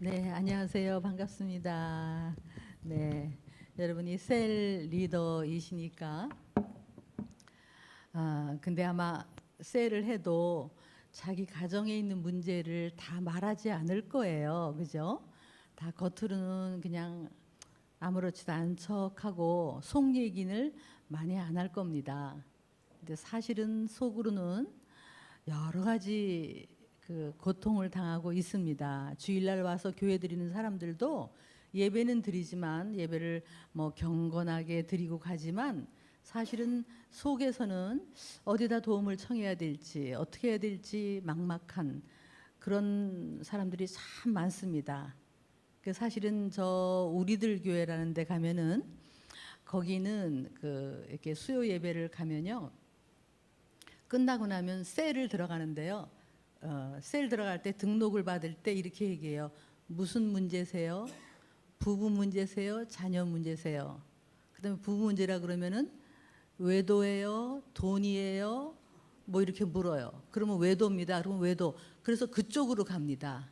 네, 안녕하세요. 반갑습니다. 네, 여러분이 셀 리더이시니까 근데 아마 셀을 해도 자기 가정에 있는 문제를 다 말하지 않을 거예요. 그죠? 다 겉으로는 그냥 아무렇지도 않은 척하고 속 얘기를 많이 안 할 겁니다. 근데 사실은 속으로는 여러 가지 그 고통을 당하고 있습니다. 주일날 와서 교회 드리는 사람들도 예배는 드리지만 예배를 뭐 경건하게 드리고 가지만 사실은 속에서는 어디다 도움을 청해야 될지 어떻게 해야 될지 막막한 그런 사람들이 참 많습니다. 그 사실은 저 우리들 교회라는 데 가면은 거기는 그 이렇게 수요 예배를 가면요. 끝나고 나면 셀을 들어가는데요. 셀 들어갈 때 등록을 받을 때 이렇게 얘기해요. 무슨 문제세요? 부부 문제세요? 자녀 문제세요? 그다음에 부부 문제라 그러면은 외도예요? 돈이에요? 뭐 이렇게 물어요. 그러면 외도입니다. 그러면 외도. 그래서 그쪽으로 갑니다.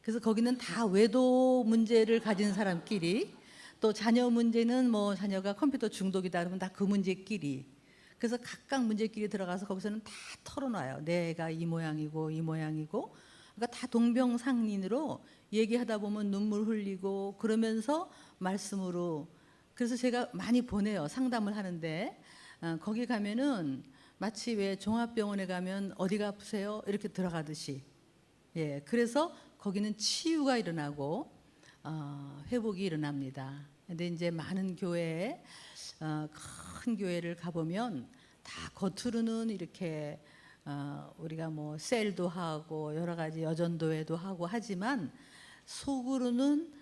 그래서 거기는 다 외도 문제를 가진 사람끼리, 또 자녀 문제는 뭐 자녀가 컴퓨터 중독이다 그러면 다 그 문제끼리, 그래서 각각 문제끼리 들어가서 거기서는 다 털어놔요. 내가 이 모양이고 이 모양이고. 그러니까 다 동병상련으로 얘기하다 보면 눈물 흘리고 그러면서 말씀으로. 그래서 제가 많이 보내요. 상담을 하는데 거기 가면은 마치 왜 종합병원에 가면 어디가 아프세요? 이렇게 들어가듯이. 예, 그래서 거기는 치유가 일어나고 회복이 일어납니다. 근데 이제 많은 교회에 큰 교회를 가보면 다 겉으로는 이렇게 우리가 뭐 셀도 하고 여러 가지 여전도회도 하고 하지만 속으로는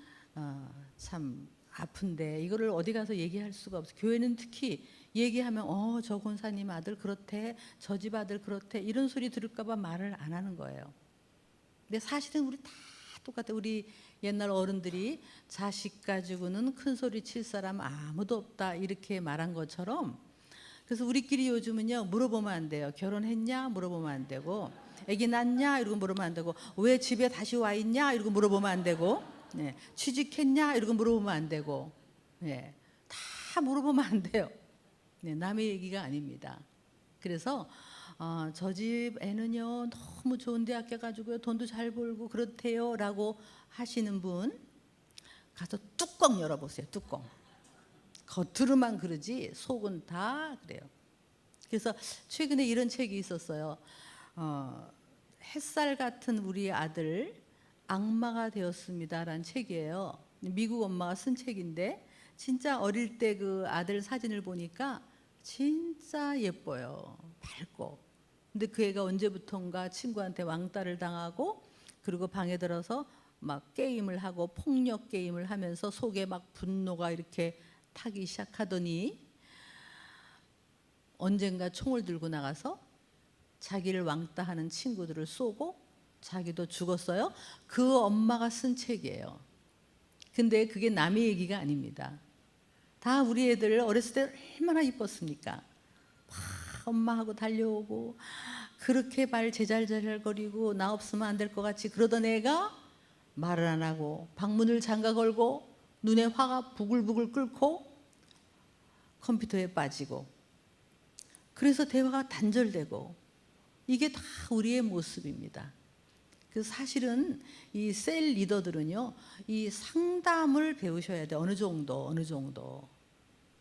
참 아픈데 이거를 어디 가서 얘기할 수가 없어요. 교회는 특히 얘기하면 저 권사님 아들 그렇대, 저 집 아들 그렇대, 이런 소리 들을까 봐 말을 안 하는 거예요. 근데 사실은 우리 다 똑같아. 우리 옛날 어른들이 자식 가지고는 큰 소리 칠 사람 아무도 없다 이렇게 말한 것처럼, 그래서 우리끼리 요즘은요 물어보면 안 돼요. 결혼했냐 물어보면 안 되고, 아기 낳냐 이러고 물어보면 안 되고, 왜 집에 다시 와 있냐 이러고 물어보면 안 되고, 네. 취직했냐 이러고 물어보면 안 되고, 네. 다 물어보면 안 돼요. 네. 남의 얘기가 아닙니다. 그래서 저 집 애는요 너무 좋은 대학 가가지고요 돈도 잘 벌고 그렇대요 라고 하시는 분 가서 뚜껑 열어보세요. 뚜껑. 겉으로만 그러지 속은 다 그래요. 그래서 최근에 이런 책이 있었어요. 햇살 같은 우리 아들 악마가 되었습니다라는 책이에요. 미국 엄마가 쓴 책인데 진짜 어릴 때 그 아들 사진을 보니까 진짜 예뻐요. 밝고. 근데 그 애가 언제부턴가 친구한테 왕따를 당하고, 그리고 방에 들어서 막 게임을 하고 폭력 게임을 하면서 속에 막 분노가 이렇게 타기 시작하더니 언젠가 총을 들고 나가서 자기를 왕따하는 친구들을 쏘고 자기도 죽었어요. 그 엄마가 쓴 책이에요. 근데 그게 남의 얘기가 아닙니다. 다 우리 애들 어렸을 때 얼마나 이뻤습니까? 막 엄마하고 달려오고 그렇게 발 제잘제잘거리고 나 없으면 안 될 것 같이 그러던 애가 말을 안 하고 방문을 잠가 걸고 눈에 화가 부글부글 끓고 컴퓨터에 빠지고, 그래서 대화가 단절되고, 이게 다 우리의 모습입니다. 그 사실은 이 셀 리더들은요 이 상담을 배우셔야 돼. 어느 정도.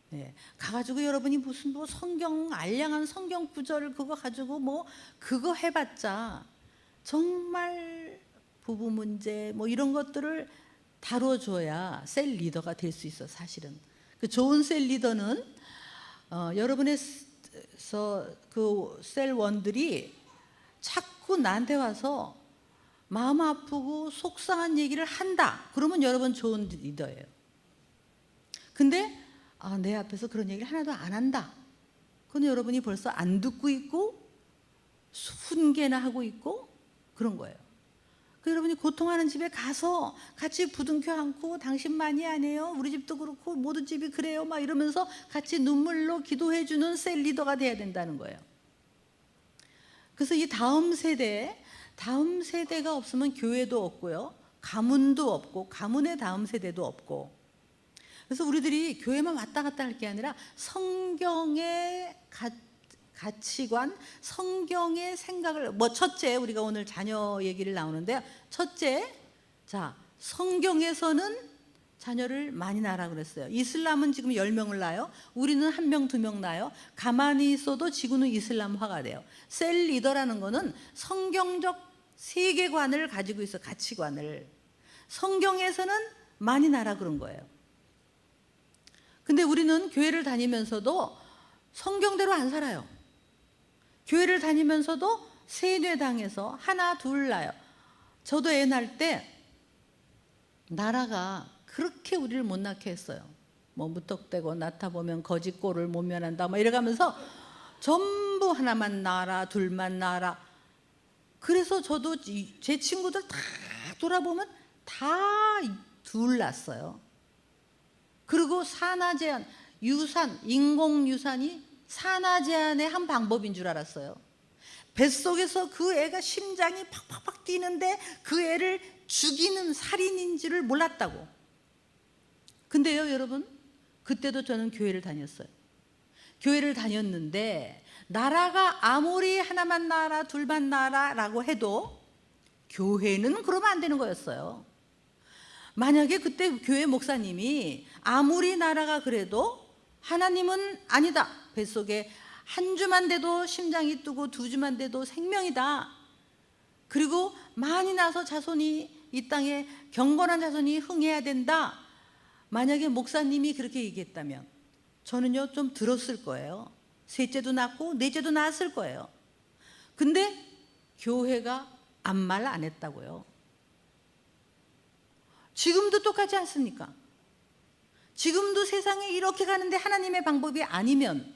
네. 가가지고 여러분이 무슨 뭐 성경 알량한 성경 구절을 그거 가지고 뭐 그거 해봤자 정말 부부 문제 뭐 이런 것들을 다뤄줘야 셀 리더가 될 수 있어. 사실은 그 좋은 셀 리더는 여러분의서 그 셀원들이 자꾸 나한테 와서 마음 아프고 속상한 얘기를 한다. 그러면 여러분 좋은 리더예요. 근데 내 앞에서 그런 얘기를 하나도 안 한다. 그건 여러분이 벌써 안 듣고 있고 훈계나 하고 있고 그런 거예요. 그 여러분이 고통하는 집에 가서 같이 부둥켜 안고 당신만이 아니에요. 우리 집도 그렇고 모든 집이 그래요. 막 이러면서 같이 눈물로 기도해주는 셀 리더가 돼야 된다는 거예요. 그래서 이 다음 세대가 없으면 교회도 없고요. 가문도 없고 가문의 다음 세대도 없고. 그래서 우리들이 교회만 왔다 갔다 할 게 아니라 성경의 가치관, 성경의 생각을, 첫째, 우리가 오늘 자녀 얘기를 나오는데요. 첫째, 자, 성경에서는 자녀를 많이 낳으라고 그랬어요. 이슬람은 지금 10명을 낳아요. 우리는 1명, 2명 낳아요. 가만히 있어도 지구는 이슬람화가 돼요. 셀 리더라는 거는 성경적 세계관을 가지고 있어, 가치관을. 성경에서는 많이 낳으라 그런 거예요. 근데 우리는 교회를 다니면서도 성경대로 안 살아요. 교회를 다니면서도 세뇌당해서 하나 둘 낳아요. 저도 애 낳을 때 나라가 그렇게 우리를 못 낳게 했어요. 뭐 무턱대고 낳다 보면 거짓골을 못 면한다 막 이래가면서 전부 하나만 낳아라, 둘만 낳아라. 그래서 저도 제 친구들 다 돌아보면 다 둘 낳았어요. 그리고 산하 제한, 유산, 인공유산이 산하 제한의 한 방법인 줄 알았어요. 뱃속에서 그 애가 심장이 팍팍팍 뛰는데 그 애를 죽이는 살인인 줄을 몰랐다고. 근데요, 여러분, 그때도 저는 교회를 다녔어요. 교회를 다녔는데 나라가 아무리 하나만 낳아라, 둘만 낳아라 라고 해도 교회는 그러면 안 되는 거였어요. 만약에 그때 교회 목사님이 아무리 나라가 그래도 하나님은 아니다, 뱃속에 한 주만 돼도 심장이 뛰고 2주만 돼도 생명이다, 그리고 많이 나서 자손이 이 땅에 경건한 자손이 흥해야 된다, 만약에 목사님이 그렇게 얘기했다면 저는요 좀 들었을 거예요. 셋째도 낳고 넷째도 낳았을 거예요. 근데 교회가 아무 말 안 했다고요. 지금도 똑같지 않습니까? 지금도 세상에 이렇게 가는데 하나님의 방법이 아니면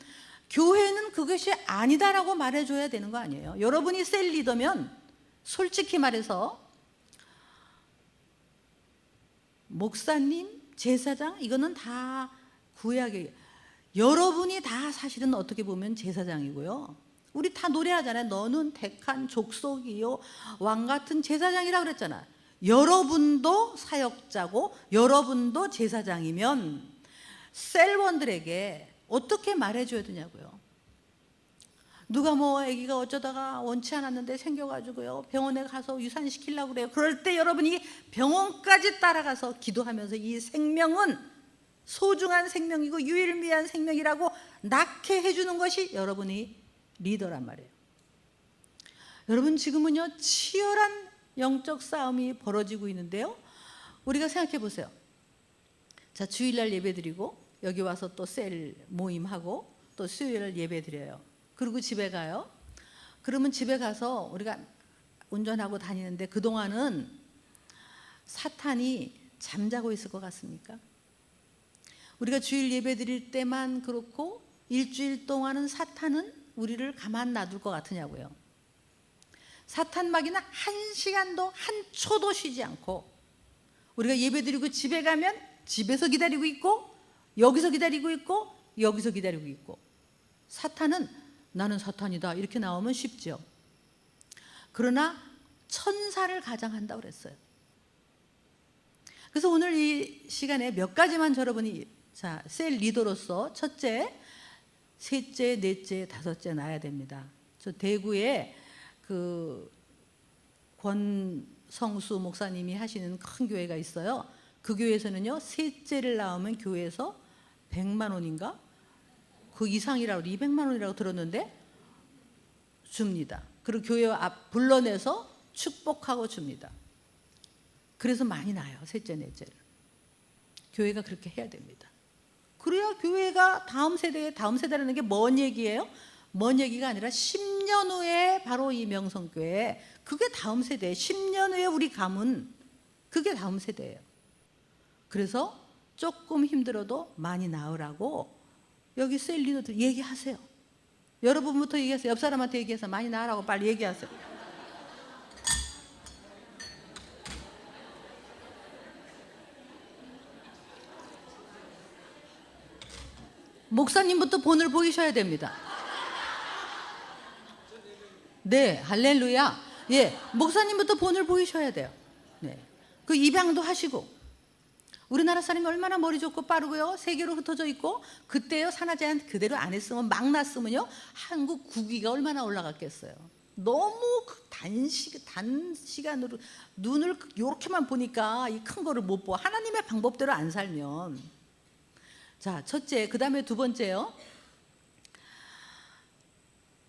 교회는 그것이 아니다라고 말해줘야 되는 거 아니에요? 여러분이 셀 리더면 솔직히 말해서 목사님, 제사장, 이거는 다 구약의, 여러분이 다 사실은 어떻게 보면 제사장이고요. 우리 다 노래하잖아요. 너는 택한 족속이요 왕 같은 제사장이라고 그랬잖아요. 여러분도 사역자고 여러분도 제사장이면 셀원들에게 어떻게 말해줘야 되냐고요. 누가 뭐 아기가 어쩌다가 원치 않았는데 생겨가지고요 병원에 가서 유산시키려고 그래요. 그럴 때 여러분이 병원까지 따라가서 기도하면서 이 생명은 소중한 생명이고 유일무이한 생명이라고 낳게 해주는 것이 여러분이 리더란 말이에요. 여러분, 지금은요 치열한 영적 싸움이 벌어지고 있는데요. 우리가 생각해 보세요. 자, 주일날 예배 드리고 여기 와서 또 셀 모임하고 또 수요일 예배 드려요. 그리고 집에 가요. 그러면 집에 가서 우리가 운전하고 다니는데 그동안은 사탄이 잠자고 있을 것 같습니까? 우리가 주일 예배 드릴 때만 그렇고 일주일 동안은 사탄은 우리를 가만 놔둘 것 같으냐고요. 사탄 마귀는 한 시간도 한 초도 쉬지 않고 우리가 예배드리고 집에 가면 집에서 기다리고 있고 여기서 기다리고 있고 여기서 기다리고 있고. 사탄은 나는 사탄이다 이렇게 나오면 쉽죠. 그러나 천사를 가장한다고 그랬어요. 그래서 오늘 이 시간에 몇 가지만 여러분이 셀 리더로서 첫째, 셋째, 넷째, 다섯째 낳아야 됩니다. 저 대구에 그 권성수 목사님이 하시는 큰 교회가 있어요. 그 교회에서는요 셋째를 낳으면 교회에서 100만 원인가 그 이상이라고 200만 원이라고 들었는데 줍니다. 그리고 교회 앞 불러내서 축복하고 줍니다. 그래서 많이 나요, 셋째 넷째를. 교회가 그렇게 해야 됩니다. 그래야 교회가 다음 세대라는 게 뭔 얘기예요? 먼 얘기가 아니라 10년 후에 바로 이 명성교회, 그게 다음 세대예요. 10년 후에 우리 가문, 그게 다음 세대예요. 그래서 조금 힘들어도 많이 낳으라고 여기 셀 리더들 얘기하세요. 여러분부터 얘기하세요. 옆 사람한테 얘기해서 많이 낳으라고 빨리 얘기하세요. 목사님부터 본을 보이셔야 됩니다. 네, 할렐루야. 예, 목사님부터 본을 보이셔야 돼요. 네, 그 입양도 하시고, 우리나라 사람이 얼마나 머리 좋고 빠르고요, 세계로 흩어져 있고, 그때요 산하제한 그대로 안 했으면 막 났으면요 한국 국위가 얼마나 올라갔겠어요. 너무 단시간으로 눈을 이렇게만 보니까 이 큰 거를 못 보고, 하나님의 방법대로 안 살면. 자, 첫째. 그 다음에 두 번째요,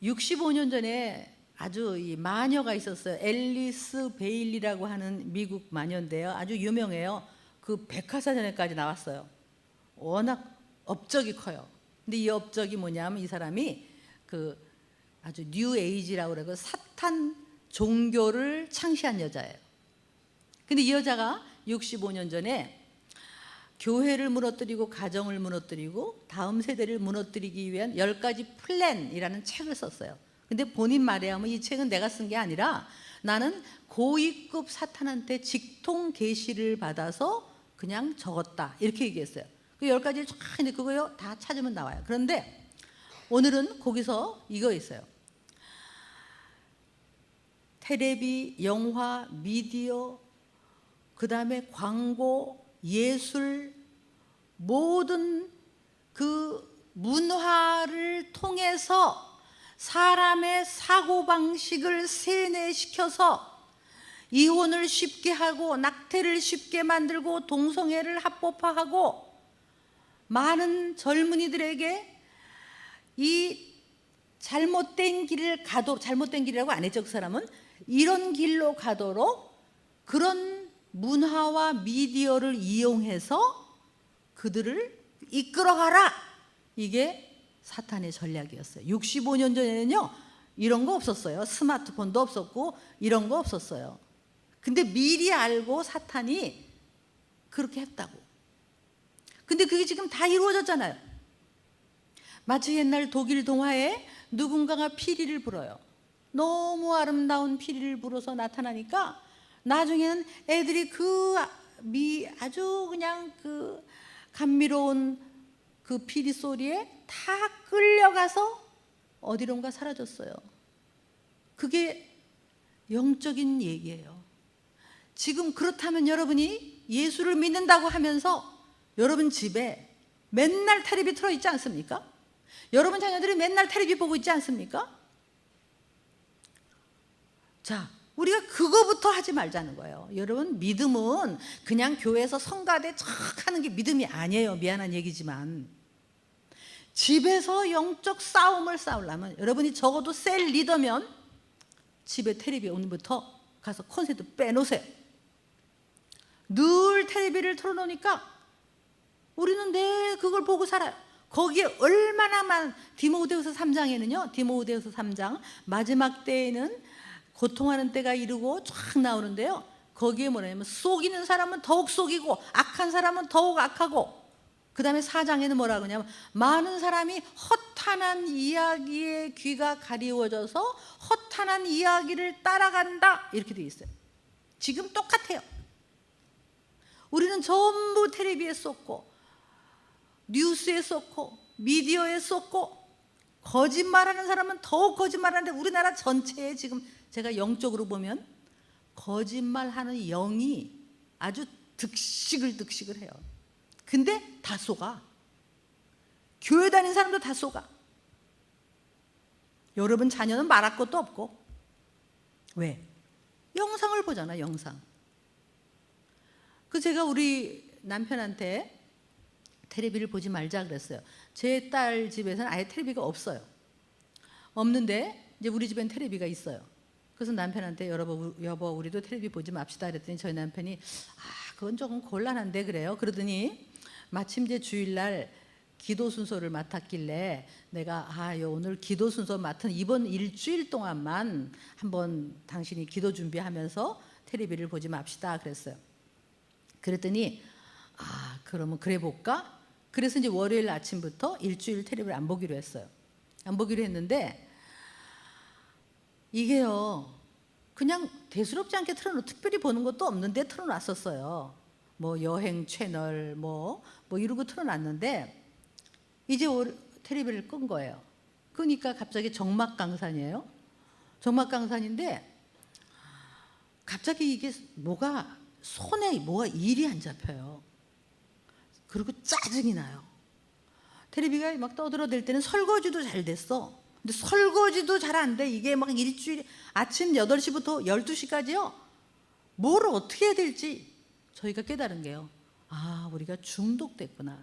65년 전에 아주 이 마녀가 있었어요. 앨리스 베일리라고 하는 미국 마녀인데요, 아주 유명해요. 그 백화사전에까지 나왔어요. 워낙 업적이 커요. 근데 이 업적이 뭐냐면, 이 사람이 그 아주 뉴 에이지라고 그래요. 사탄 종교를 창시한 여자예요. 근데 이 여자가 65년 전에 교회를 무너뜨리고 가정을 무너뜨리고 다음 세대를 무너뜨리기 위한 10가지 플랜이라는 책을 썼어요. 근데 본인 말에 하면 이 책은 내가 쓴 게 아니라 나는 고위급 사탄한테 직통 계시를 받아서 그냥 적었다, 이렇게 얘기했어요. 그 10가지를 쫙 했는데 그거요 다 찾으면 나와요. 그런데 오늘은 거기서 이거 있어요. 텔레비, 영화, 미디어, 그 다음에 광고, 예술, 모든 그 문화를 통해서 사람의 사고방식을 세뇌시켜서 이혼을 쉽게 하고 낙태를 쉽게 만들고 동성애를 합법화하고, 많은 젊은이들에게 이 잘못된 길을 가도록, 잘못된 길이라고 안 했죠 그 사람은, 이런 길로 가도록 그런 문화와 미디어를 이용해서 그들을 이끌어가라, 이게 사탄의 전략이었어요. 65년 전에는요 이런 거 없었어요. 스마트폰도 없었고 이런 거 없었어요. 근데 미리 알고 사탄이 그렇게 했다고. 근데 그게 지금 다 이루어졌잖아요. 마치 옛날 독일 동화에 누군가가 피리를 불어요. 너무 아름다운 피리를 불어서 나타나니까 나중에는 애들이 그 아주 그냥 그 감미로운 그 피리 소리에 다 끌려가서 어디론가 사라졌어요. 그게 영적인 얘기예요. 지금 그렇다면 여러분이 예수를 믿는다고 하면서 여러분 집에 맨날 텔레비 틀어있지 않습니까? 여러분 자녀들이 맨날 텔레비 보고 있지 않습니까? 자, 우리가 그거부터 하지 말자는 거예요. 여러분, 믿음은 그냥 교회에서 성가대 척 하는 게 믿음이 아니에요. 미안한 얘기지만 집에서 영적 싸움을 싸우려면, 여러분이 적어도 셀 리더면 집에 텔레비 오늘부터 가서 콘센트 빼놓으세요. 늘 텔레비를 틀어놓으니까 우리는 늘 그걸 보고 살아요. 거기에 얼마나 많은, 디모데후서 3장에는요, 디모데후서 3장 마지막 때에는 고통하는 때가 이르고 쫙 나오는데요, 거기에 뭐냐면 속이는 사람은 더욱 속이고 악한 사람은 더욱 악하고, 그 다음에 4장에는 뭐라고 하냐면 많은 사람이 허탄한 이야기에 귀가 가리워져서 허탄한 이야기를 따라간다, 이렇게 되어 있어요. 지금 똑같아요. 우리는 전부 텔레비에 쏟고 뉴스에 쏟고 미디어에 쏟고, 거짓말하는 사람은 더욱 거짓말하는데 우리나라 전체에 지금 제가 영적으로 보면 거짓말하는 영이 아주 득식을 해요. 근데 다 속아. 교회 다니는 사람도 다 속아. 여러분 자녀는 말할 것도 없고. 왜? 영상을 보잖아, 영상. 그 제가 우리 남편한테 텔레비를 보지 말자 그랬어요. 제 딸 집에서는 아예 텔레비가 없어요. 없는데 이제 우리 집엔 텔레비가 있어요. 그래서 남편한테 여보 우리도 텔레비 보지 맙시다 그랬더니 저희 남편이 그건 조금 곤란한데 그래요. 그러더니 마침 제 주일날 기도 순서를 맡았길래 내가 오늘 기도 순서 맡은 이번 일주일 동안만 한번 당신이 기도 준비하면서 텔레비를 보지 맙시다 그랬어요. 그랬더니 그러면 그래 볼까? 그래서 이제 월요일 아침부터 일주일 텔레비를 안 보기로 했어요. 안 보기로 했는데 이게요 그냥 대수롭지 않게 틀어놓고 특별히 보는 것도 없는데 틀어놨었어요. 뭐 여행 채널 뭐 이러고 틀어놨는데 이제 텔레비를 끈 거예요. 그러니까 갑자기 정막강산이에요. 정막강산인데 갑자기 이게 뭐가 손에 뭐가 일이 안 잡혀요. 그리고 짜증이 나요. 텔레비가 막 떠들어댈 때는 설거지도 잘 됐어. 근데 설거지도 잘 안 돼. 이게 막 일주일에 아침 8시부터 12시까지요. 뭘 어떻게 해야 될지 저희가 깨달은 게요. 아, 우리가 중독됐구나.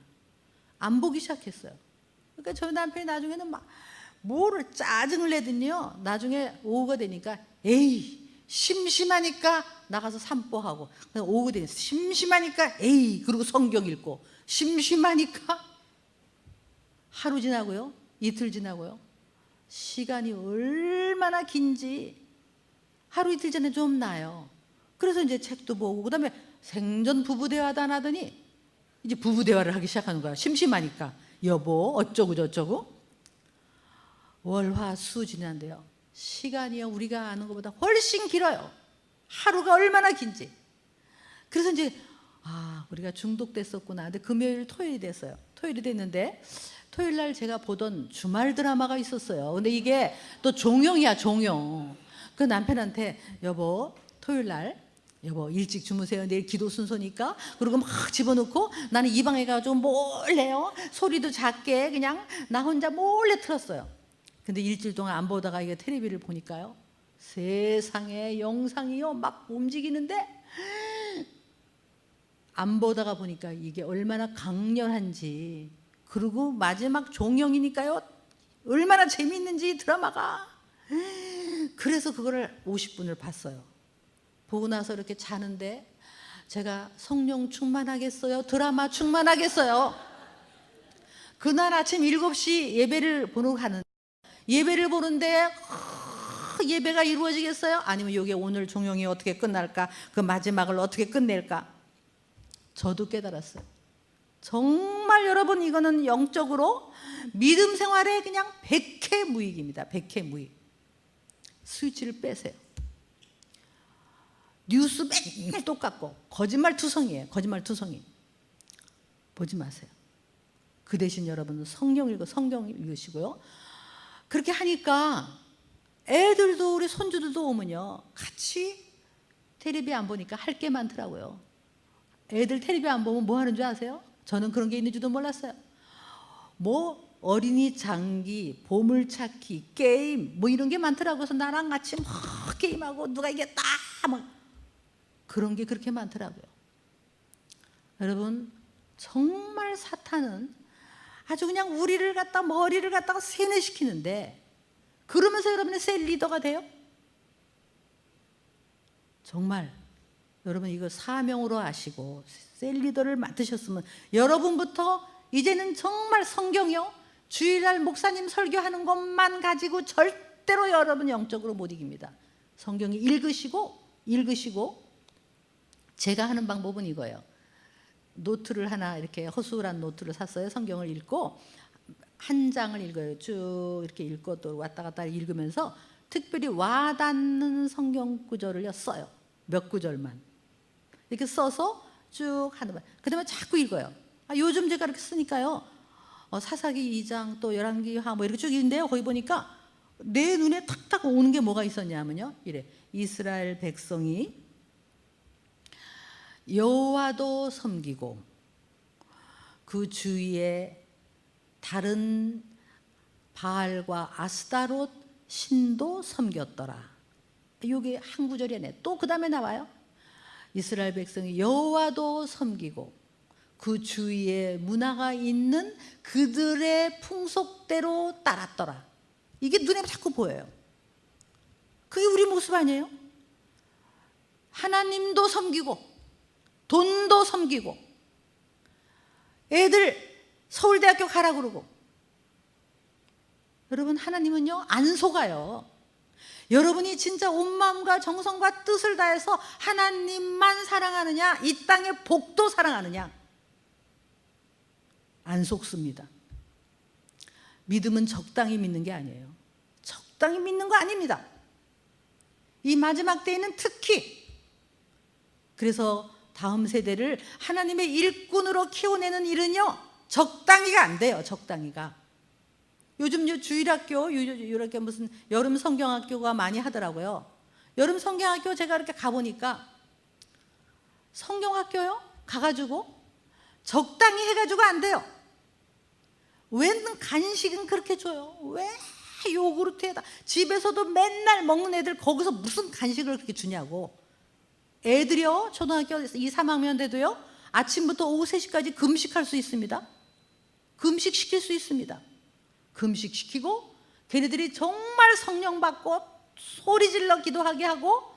안 보기 시작했어요. 그러니까 저희 남편이 나중에는 막 뭐를 짜증을 내더니요. 나중에 오후가 되니까 에이 심심하니까 나가서 산보하고, 오후 되니까 심심하니까 에이 그리고 성경 읽고, 심심하니까 하루 지나고요. 이틀 지나고요. 시간이 얼마나 긴지 하루 이틀 전에 좀 나요. 그래서 이제 책도 보고, 그 다음에 생전 부부대화도 안 하더니 이제 부부대화를 하기 시작하는 거야. 심심하니까. 여보 어쩌고 저쩌고. 월화수 지난데요. 시간이요 우리가 아는 것보다 훨씬 길어요. 하루가 얼마나 긴지. 그래서 이제 우리가 중독됐었구나. 근데 금요일 토요일이 됐어요. 토요일이 됐는데 토요일 날 제가 보던 주말 드라마가 있었어요. 근데 이게 또 종영이야, 종영. 그 남편한테 여보 토요일 날 여보 일찍 주무세요. 내일 기도 순서니까. 그리고 막 집어넣고 나는 이 방에 가서 몰래요. 소리도 작게 그냥 나 혼자 몰래 틀었어요. 근데 일주일 동안 안 보다가 이게 텔레비를 보니까요. 세상에 영상이요 막 움직이는데 안 보다가 보니까 이게 얼마나 강렬한지, 그리고 마지막 종영이니까요 얼마나 재미있는지 드라마가. 그래서 그거를 50분을 봤어요. 보고 나서 이렇게 자는데 제가 성령 충만하겠어요? 드라마 충만하겠어요? 그날 아침 7시 예배를 보러 가는, 예배를 보는데 예배가 이루어지겠어요? 아니면 이게 오늘 종영이 어떻게 끝날까? 그 마지막을 어떻게 끝낼까? 저도 깨달았어요. 정말 여러분 이거는 영적으로 믿음 생활에 그냥 백해무익입니다. 백해무익. 스위치를 빼세요. 뉴스 맨날 똑같고 거짓말투성이에요. 거짓말투성이. 보지 마세요. 그 대신 여러분은 성경 읽으시고요. 그렇게 하니까 애들도 우리 손주들도 오면요 같이 텔레비 안 보니까 할 게 많더라고요. 애들 텔레비 안 보면 뭐 하는 줄 아세요? 저는 그런 게 있는지도 몰랐어요. 뭐 어린이 장기, 보물찾기, 게임 뭐 이런 게 많더라고요. 그래서 나랑 같이 막 게임하고 누가 이겼다 막 그런 게 그렇게 많더라고요. 여러분 정말 사탄은 아주 그냥 우리를 갖다 머리를 갖다가 세뇌시키는데, 그러면서 여러분이 셀 리더가 돼요? 정말 여러분 이거 사명으로 아시고 셀 리더를 맡으셨으면 여러분부터 이제는 정말 성경이요 주일날 목사님 설교하는 것만 가지고 절대로 여러분 영적으로 못 이깁니다. 성경이 읽으시고 제가 하는 방법은 이거예요. 노트를 하나 이렇게 허술한 노트를 샀어요. 성경을 읽고 한 장을 읽어요. 쭉 이렇게 읽고 또 왔다 갔다 읽으면서 특별히 와닿는 성경 구절을 써요. 몇 구절만 이렇게 써서 쭉 하는 거예요. 그 다음에 자꾸 읽어요. 요즘 제가 이렇게 쓰니까요 사사기 2장 또 열왕기하 뭐 이렇게 쭉 읽는데요. 거기 보니까 내 눈에 탁탁 오는 게 뭐가 있었냐면요, 이래. 이스라엘 백성이 여호와도 섬기고 그 주위에 다른 바알과 아스다롯 신도 섬겼더라. 이게 한 구절이네. 또 그 다음에 나와요. 이스라엘 백성이 여호와도 섬기고 그 주위에 문화가 있는 그들의 풍속대로 따랐더라. 이게 눈에 자꾸 보여요. 그게 우리 모습 아니에요? 하나님도 섬기고 돈도 섬기고 애들 서울대학교 가라 그러고. 여러분 하나님은요 안 속아요. 여러분이 진짜 온 마음과 정성과 뜻을 다해서 하나님만 사랑하느냐, 이 땅의 복도 사랑하느냐, 안 속습니다. 믿음은 적당히 믿는 게 아니에요. 적당히 믿는 거 아닙니다. 이 마지막 때에는 특히. 그래서 다음 세대를 하나님의 일꾼으로 키워내는 일은요 적당히가 안 돼요. 적당히가. 요즘 주일학교 이렇게 무슨 여름 성경학교가 많이 하더라고요. 여름 성경학교 제가 이렇게 가보니까 성경학교요? 가가지고 적당히 해가지고 안 돼요. 왜 간식은 그렇게 줘요? 왜 요구르트에다 집에서도 맨날 먹는 애들 거기서 무슨 간식을 그렇게 주냐고. 애들이요 초등학교 2, 3학년 돼도요 아침부터 오후 3시까지 금식할 수 있습니다. 금식시킬 수 있습니다. 금식시키고 걔네들이 정말 성령 받고 소리질러 기도하게 하고,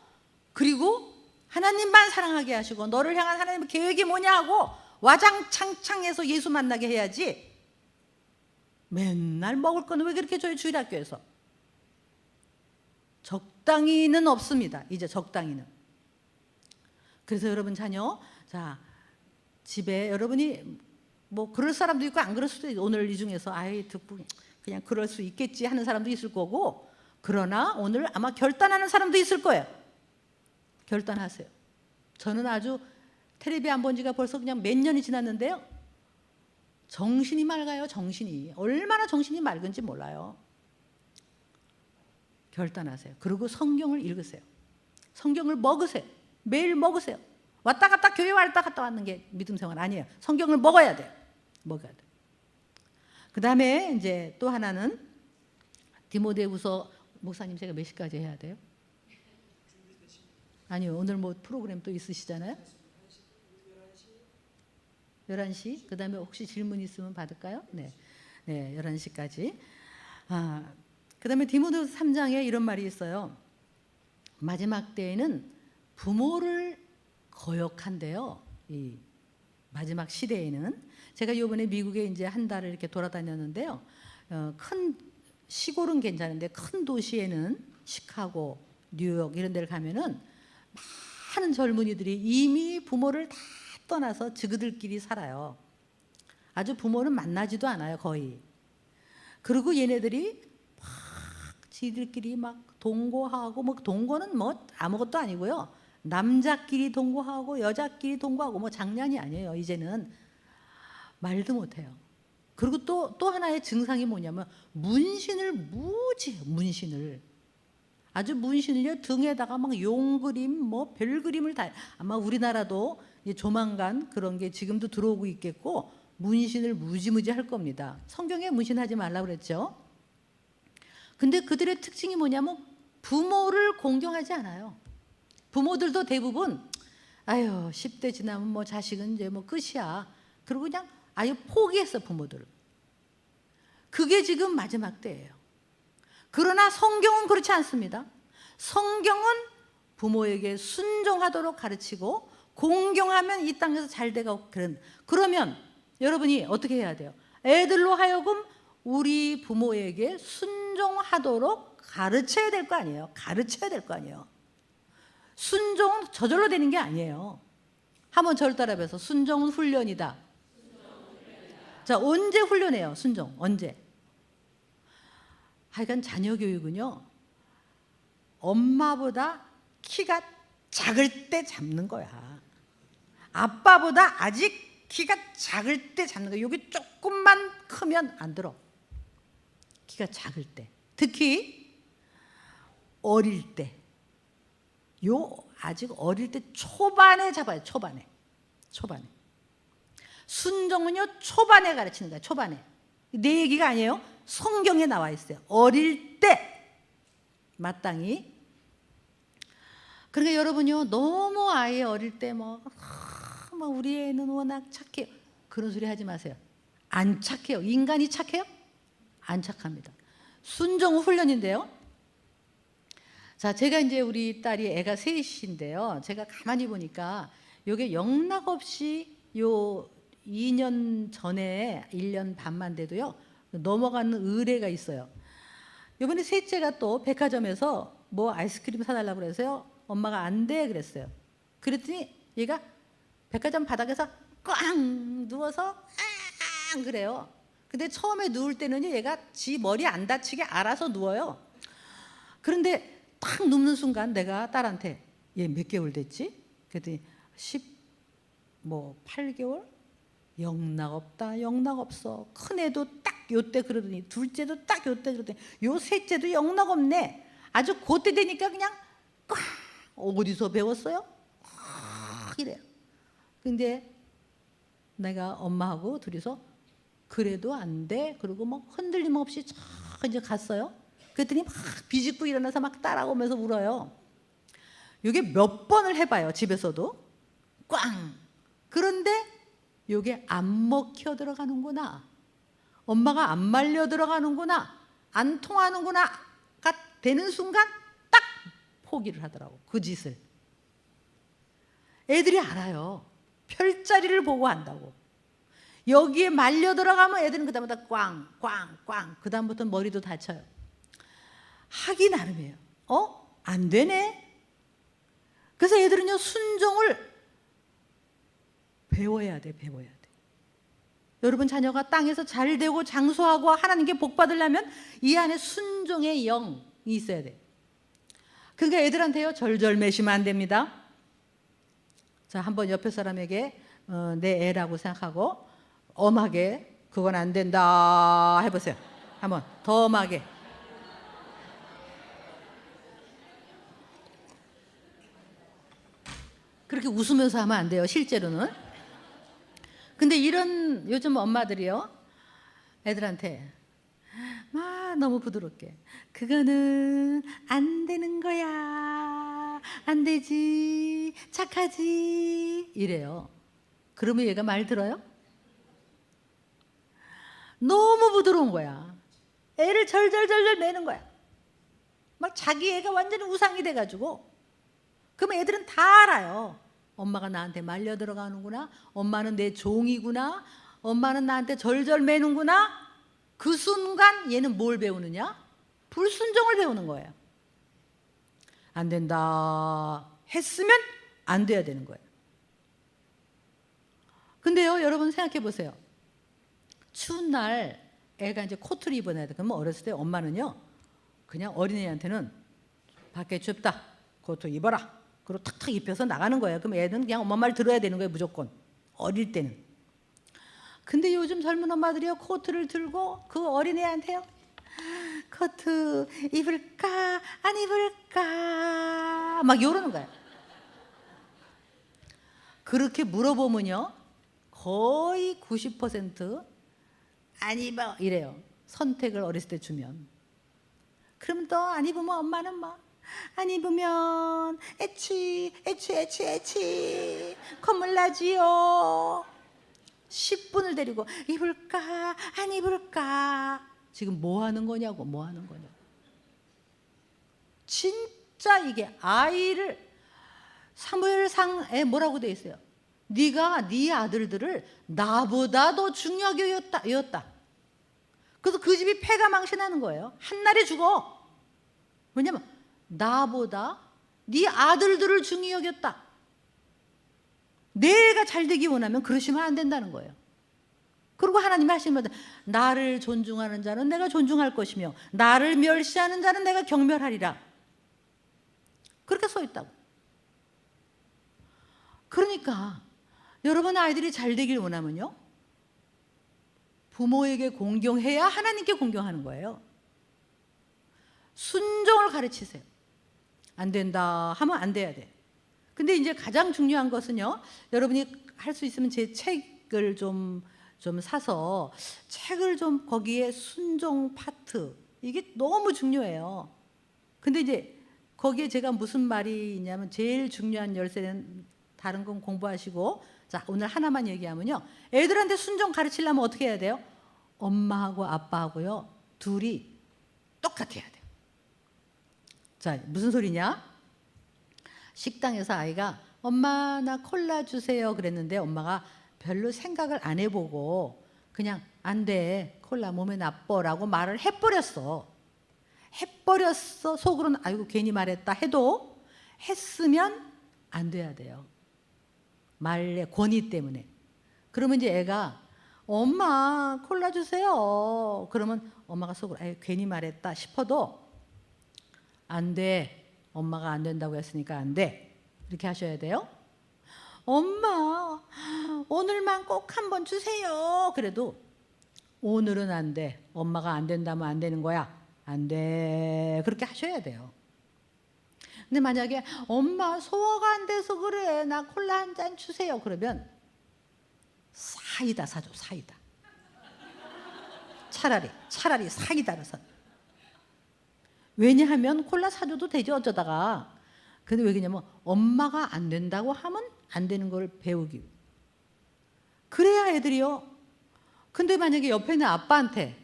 그리고 하나님만 사랑하게 하시고 너를 향한 하나님의 계획이 뭐냐 하고 와장창창해서 예수 만나게 해야지. 맨날 먹을 거는 왜 그렇게 줘요? 주일학교에서 적당히는 없습니다. 이제 적당히는. 그래서 여러분 자녀, 자 집에 여러분이 뭐 그럴 사람도 있고 안 그럴 수도 있고, 오늘 이 중에서 아이 듣고 그냥 그럴 수 있겠지 하는 사람도 있을 거고, 그러나 오늘 아마 결단하는 사람도 있을 거예요. 결단하세요. 저는 아주 텔레비 안 본 지가 벌써 그냥 몇 년이 지났는데요, 정신이 맑아요. 정신이 얼마나 정신이 맑은지 몰라요. 결단하세요. 그리고 성경을 읽으세요. 성경을 먹으세요. 매일 먹으세요. 왔다 갔다 교회 왔다 갔다 왔는 게 믿음 생활 아니에요. 성경을 먹어야 돼요. 먹어야 돼요. 그 다음에 이제 또 하나는 디모데후서, 목사님 제가 몇 시까지 해야 돼요? 아니요, 오늘 뭐 프로그램 또 있으시잖아요. 11시. 그 다음에 혹시 질문 있으면 받을까요? 네, 11시까지. 그 다음에 디모데후서 3장에 이런 말이 있어요. 마지막 때에는 부모를 거역한대요. 이 마지막 시대에는. 제가 이번에 미국에 이제 한 달을 이렇게 돌아다녔는데요. 큰 시골은 괜찮은데 큰 도시에는 시카고, 뉴욕 이런 데를 가면은 많은 젊은이들이 이미 부모를 다 떠나서 저그들끼리 살아요. 아주 부모는 만나지도 않아요, 거의. 그리고 얘네들이 막 지들끼리 막 동거하고, 뭐 동거는 뭐 아무것도 아니고요. 남자끼리 동거하고 여자끼리 동거하고 뭐 장난이 아니에요. 이제는 말도 못해요. 그리고 또 하나의 증상이 뭐냐면 문신을 무지해요. 문신을 아주 문신을요 등에다가 막 용 그림 뭐 별 그림을 다. 아마 우리나라도 조만간 그런 게 지금도 들어오고 있겠고 문신을 무지무지 할 겁니다. 성경에 문신하지 말라고 그랬죠. 근데 그들의 특징이 뭐냐면 부모를 공경하지 않아요. 부모들도 대부분 아유 10대 지나면 뭐 자식은 이제 뭐 끝이야. 그리고 그냥 아예 포기했어, 부모들을. 그게 지금 마지막 때예요. 그러나 성경은 그렇지 않습니다. 성경은 부모에게 순종하도록 가르치고 공경하면 이 땅에서 잘 되고 그러면 여러분이 어떻게 해야 돼요? 애들로 하여금 우리 부모에게 순종하도록 가르쳐야 될 거 아니에요. 가르쳐야 될 거 아니에요. 순종은 저절로 되는 게 아니에요. 한번 저를 따라해서 순종은 훈련이다. 자, 언제 훈련해요? 순종 언제? 하여간 자녀 교육은요, 엄마보다 키가 작을 때 잡는 거야. 아빠보다 아직 키가 작을 때 잡는 거야. 여기 조금만 크면 안 들어. 키가 작을 때. 특히 어릴 때. 아직 어릴 때 초반에 잡아요. 초반에. 순종은요 초반에 가르치는 거예요. 초반에. 내 얘기가 아니에요. 성경에 나와 있어요. 어릴 때 마땅히. 그러니까 여러분요 너무 아예 어릴 때 뭐 우리 애는 워낙 착해요. 그런 소리 하지 마세요. 안 착해요. 인간이 착해요? 안 착합니다. 순종 훈련인데요. 자, 제가 이제 우리 딸이 애가 셋인데요. 제가 가만히 보니까 이게 영락 없이 요 2년 전에 1년 반만 돼도요 넘어가는 의뢰가 있어요. 이번에 셋째가 또 백화점에서 뭐 아이스크림 사달라고 그래서요 엄마가 안 돼 그랬어요. 그랬더니 얘가 백화점 바닥에서 꽝 누워서 앙 그래요. 근데 처음에 누울 때는요 얘가 지 머리 안 다치게 알아서 누워요. 그런데 탁 눕는 순간 내가 딸한테 얘 몇 개월 됐지? 그랬더니 8개월? 영락 없다. 영락 없어. 큰 애도 딱 요때 그러더니 둘째도 딱 요때 그러더니 요 셋째도 영락 없네. 아주 그때 되니까 그냥 꽉 어디서 배웠어요? 이래요. 근데 내가 엄마하고 둘이서 그래도 안 돼. 그리고 뭐 흔들림 없이 쫙 이제 갔어요. 그랬더니 막 비집고 일어나서 막 따라오면서 울어요. 이게 몇 번을 해봐요. 집에서도. 꽝. 그런데 이게 안 먹혀 들어가는구나. 엄마가 안 말려 들어가는구나. 안 통하는구나가 되는 순간 딱 포기를 하더라고. 그 짓을. 애들이 알아요. 별자리를 보고 한다고. 여기에 말려 들어가면 애들은 그다음부터 꽝, 꽝, 꽝. 그다음부터 머리도 다쳐요. 하기 나름이에요. 안 되네. 그래서 애들은요, 순종을 배워야 돼, 배워야 돼. 여러분 자녀가 땅에서 잘 되고 장수하고 하나님께 복 받으려면 이 안에 순종의 영이 있어야 돼. 그러니까 애들한테요, 절절매시면 안 됩니다. 자, 한번 옆에 사람에게 내 애라고 생각하고 엄하게 그건 안 된다 해보세요. 한번 더 엄하게. 그렇게 웃으면서 하면 안 돼요, 실제로는. 근데 이런 요즘 엄마들이요, 애들한테 막 너무 부드럽게 그거는 안 되는 거야, 안 되지, 착하지 이래요. 그러면 얘가 말 들어요? 너무 부드러운 거야. 애를 절절절절 매는 거야. 막 자기 애가 완전히 우상이 돼가지고. 그러면 애들은 다 알아요. 엄마가 나한테 말려 들어가는구나. 엄마는 내 종이구나. 엄마는 나한테 절절 매는구나. 그 순간 얘는 뭘 배우느냐? 불순종을 배우는 거예요. 안 된다 했으면 안 돼야 되는 거예요. 근데요, 여러분 생각해 보세요. 추운 날 애가 이제 코트를 입어놔야 돼. 그러면 어렸을 때 엄마는요, 그냥 어린애한테는 밖에 춥다, 코트 입어라. 그리고 탁탁 입혀서 나가는 거예요. 그럼 애는 그냥 엄마 말 들어야 되는 거예요, 무조건. 어릴 때는. 근데 요즘 젊은 엄마들이요, 코트를 들고 그 어린애한테요, 코트 입을까 안 입을까 막 이러는 거예요. 그렇게 물어보면요, 거의 90% 안 입어 이래요. 선택을 어렸을 때 주면. 그럼 또 안 입으면 엄마는 뭐 안 입으면 애취 콧물 나지요. 10분을 데리고 입을까 안 입을까. 지금 뭐 하는 거냐고, 뭐 하는 거냐고. 진짜 이게 아이를, 사무엘상에 뭐라고 돼 있어요? 네가 네 아들들을 나보다 더 중요하게 여겼다. 그래서 그 집이 폐가 망신하는 거예요. 한날에 죽어. 왜냐면 나보다 네 아들들을 중요히 여겼다. 내가 잘 되기 원하면 그러시면 안 된다는 거예요. 그리고 하나님이 하시는 말은 나를 존중하는 자는 내가 존중할 것이며 나를 멸시하는 자는 내가 경멸하리라. 그렇게 써 있다고. 그러니까 여러분 아이들이 잘 되길 원하면요, 부모에게 공경해야 하나님께 공경하는 거예요. 순종을 가르치세요. 안 된다 하면 안 돼야 돼. 근데 이제 가장 중요한 것은요, 여러분이 할 수 있으면 제 책을 좀 사서 책을 좀 거기에 순종 파트, 이게 너무 중요해요. 근데 이제 거기에 제가 무슨 말이 있냐면, 제일 중요한 열쇠는 다른 건 공부하시고, 자, 오늘 하나만 얘기하면요, 애들한테 순종 가르치려면 어떻게 해야 돼요? 엄마하고 아빠하고요, 둘이 똑같아야 돼요. 자, 무슨 소리냐? 식당에서 아이가 엄마 나 콜라 주세요 그랬는데 엄마가 별로 생각을 안 해보고 그냥 안 돼, 콜라 몸에 나빠라고 말을 해버렸어. 속으로는 아이고 괜히 말했다 해도 했으면 안 돼야 돼요. 말의 권위 때문에. 그러면 이제 애가 엄마 콜라 주세요 그러면 엄마가 속으로 아이 괜히 말했다 싶어도 안 돼, 엄마가 안 된다고 했으니까 안 돼, 이렇게 하셔야 돼요. 엄마 오늘만 꼭 한번 주세요 그래도 오늘은 안 돼, 엄마가 안 된다면 안 되는 거야, 안 돼, 그렇게 하셔야 돼요. 근데 만약에 엄마 소화가 안 돼서 그래, 나 콜라 한 잔 주세요, 그러면 사이다 사줘. 사이다. 차라리 사이다를 사. 왜냐하면 콜라 사줘도 되죠, 어쩌다가. 근데 왜 그러냐면 엄마가 안 된다고 하면 안 되는 걸 배우기. 그래야 애들이요. 근데 만약에 옆에 있는 아빠한테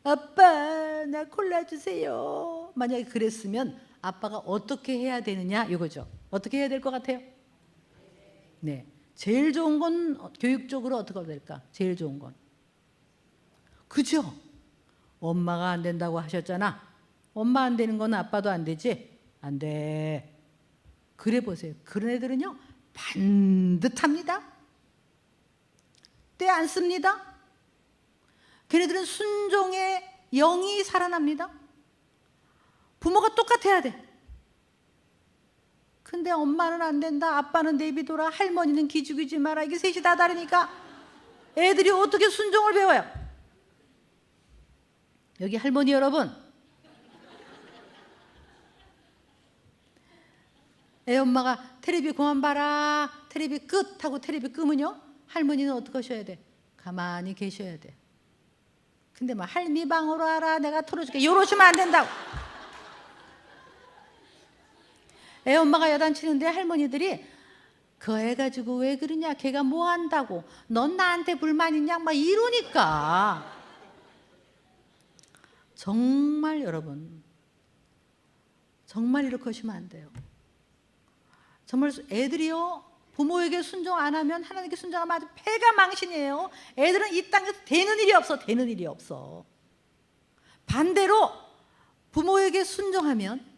아빠 나 콜라 주세요, 만약에 그랬으면 아빠가 어떻게 해야 되느냐 이거죠. 어떻게 해야 될 것 같아요? 네, 제일 좋은 건 교육적으로 어떻게 해야 될까? 제일 좋은 건 그죠? 엄마가 안 된다고 하셨잖아. 엄마 안 되는 건 아빠도 안 되지? 안 돼. 그래 보세요. 그런 애들은요 반듯합니다. 떼 안 씁니다. 걔네들은 순종의 영이 살아납니다. 부모가 똑같아야 돼. 근데 엄마는 안 된다, 아빠는 내비둬라, 할머니는 기죽이지 마라, 이게 셋이 다 다르니까 애들이 어떻게 순종을 배워요? 여기 할머니 여러분, 애 엄마가 테레비 그만 봐라, 테레비 끝 하고 테레비 끄면요 할머니는 어떻게 하셔야 돼? 가만히 계셔야 돼. 근데 막 할미 방으로 와라, 내가 틀어줄게, 이러시면 안 된다고. 애 엄마가 야단치는데 할머니들이 그 애 가지고 왜 그러냐, 걔가 뭐 한다고, 넌 나한테 불만 있냐, 막 이러니까. 정말 여러분, 정말 이렇게 하시면 안 돼요. 정말 애들이요 부모에게 순종 안 하면 하나님께 순종하면 아주 패가 망신이에요. 애들은 이 땅에서 되는 일이 없어. 되는 일이 없어. 반대로 부모에게 순종하면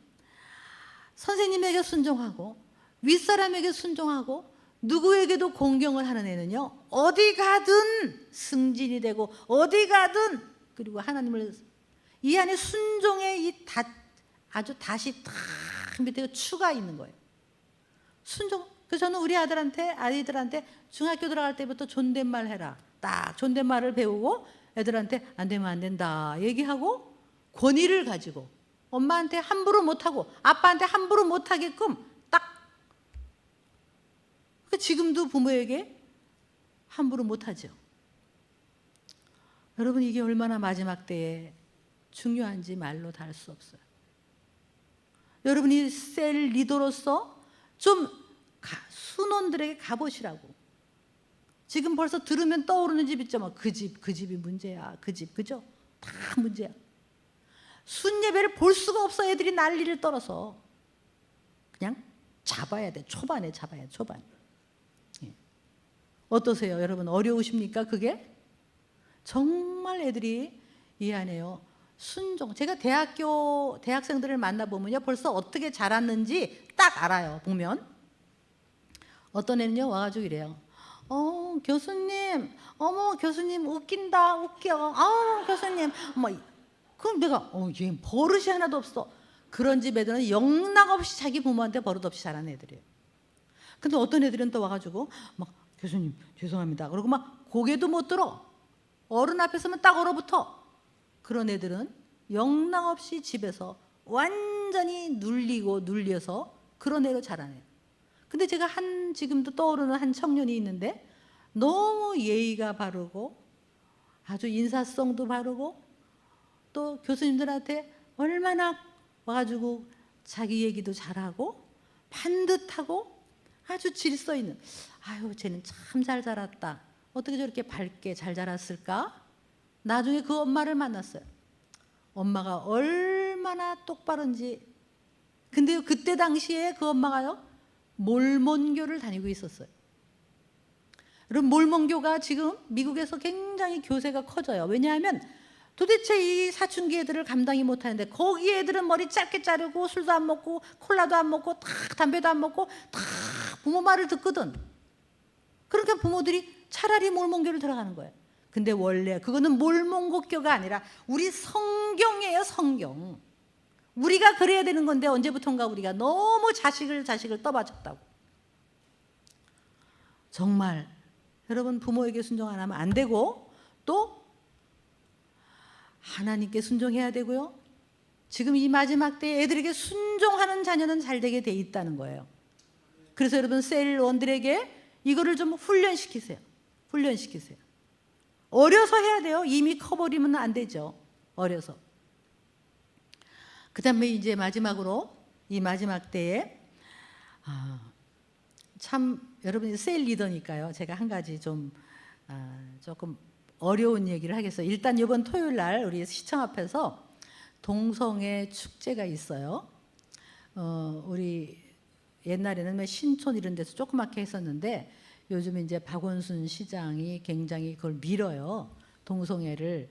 선생님에게 순종하고 윗사람에게 순종하고 누구에게도 공경을 하는 애는요 어디 가든 승진이 되고 어디 가든, 그리고 하나님을 이 안에 순종의 아주 다시 탁 밑에 추가 있는 거예요. 순종. 그래서 저는 우리 아이들한테 중학교 들어갈 때부터 존댓말 해라, 딱 존댓말을 배우고 애들한테 안 되면 안 된다 얘기하고 권위를 가지고 엄마한테 함부로 못하고 아빠한테 함부로 못하게끔 딱. 지금도 부모에게 함부로 못하죠. 여러분, 이게 얼마나 마지막 때에 중요한지 말로 다 할 수 없어요. 여러분이 셀 리더로서 좀 순원들에게 가보시라고. 지금 벌써 들으면 떠오르는 집 있죠. 그 집이 문제야. 그 집, 그죠? 다 문제야. 순예배를 볼 수가 없어. 애들이 난리를 떨어서. 그냥 잡아야 돼. 초반에 잡아야 돼. 초반에. 예. 어떠세요? 여러분, 어려우십니까? 그게? 정말 애들이 이해 안 해요. 순종. 제가 대학생들을 만나보면요 벌써 어떻게 자랐는지 딱 알아요. 보면 어떤 애는요 와가지고 이래요. 교수님, 어머 교수님 웃긴다, 웃겨. 교수님, 그럼 내가 얘 버릇이 하나도 없어. 그런 집 애들은 영락없이 자기 부모한테 버릇없이 자란 애들이에요. 근데 어떤 애들은 또 와가지고 막 교수님 죄송합니다 그러고 막 고개도 못 들어. 어른 앞에 서면 딱 얼어붙어. 그런 애들은 영락없이 집에서 완전히 눌려서 그런 애로 자라네요. 근데 제가 지금도 떠오르는 한 청년이 있는데 너무 예의가 바르고 아주 인사성도 바르고 또 교수님들한테 얼마나 와가지고 자기 얘기도 잘하고 반듯하고 아주 질서 있는. 아유, 쟤는 참 잘 자랐다. 어떻게 저렇게 밝게 잘 자랐을까? 나중에 그 엄마를 만났어요. 엄마가 얼마나 똑바른지. 근데 그때 당시에 그 엄마가요 몰몬교를 다니고 있었어요. 여러분, 몰몬교가 지금 미국에서 굉장히 교세가 커져요. 왜냐하면 도대체 이 사춘기 애들을 감당이 못하는데 거기 애들은 머리 짧게 자르고 술도 안 먹고 콜라도 안 먹고 다 담배도 안 먹고 다 부모 말을 듣거든. 그러니까 부모들이 차라리 몰몬교를 들어가는 거예요. 근데 원래 그거는 몰몬고교가 아니라 우리 성경이에요. 성경. 우리가 그래야 되는 건데 언제부턴가 우리가 너무 자식을 떠받쳤다고. 정말 여러분, 부모에게 순종 안 하면 안 되고 또 하나님께 순종해야 되고요. 지금 이 마지막 때에 애들에게 순종하는 자녀는 잘 되게 돼 있다는 거예요. 그래서 여러분 셀원들에게 이거를 좀 훈련시키세요. 훈련시키세요. 어려서 해야 돼요. 이미 커버리면 안 되죠. 어려서. 그 다음에 이제 마지막으로 이 마지막 때에 참 여러분이 셀 리더니까요. 제가 한 가지 좀 조금 어려운 얘기를 하겠어요. 일단 이번 토요일 날 우리 시청 앞에서 동성애 축제가 있어요. 우리 옛날에는 신촌 이런 데서 조그맣게 했었는데 요즘 이제 박원순 시장이 굉장히 그걸 밀어요. 동성애를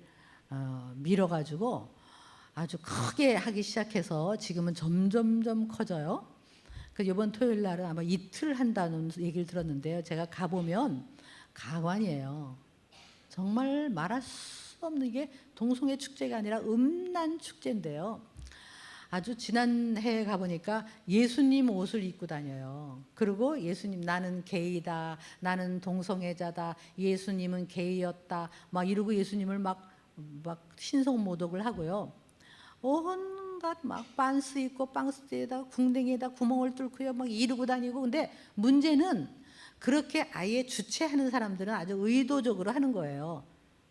밀어가지고 아주 크게 하기 시작해서 지금은 점점점 커져요. 그 이번 토요일 날은 아마 이틀 한다는 얘기를 들었는데요. 제가 가보면 가관이에요. 정말 말할 수 없는 게 동성애 축제가 아니라 음란 축제인데요. 아주 지난해에 가보니까 예수님 옷을 입고 다녀요. 그리고 예수님 나는 게이다, 나는 동성애자다, 예수님은 게이였다 막 이러고 예수님을 막 신성모독을 하고요. 온갖 막 반스 입고 빵스에다가 궁뎅이에다 구멍을 뚫고요 막 이러고 다니고. 근데 문제는 그렇게 아예 주최하는 사람들은 아주 의도적으로 하는 거예요.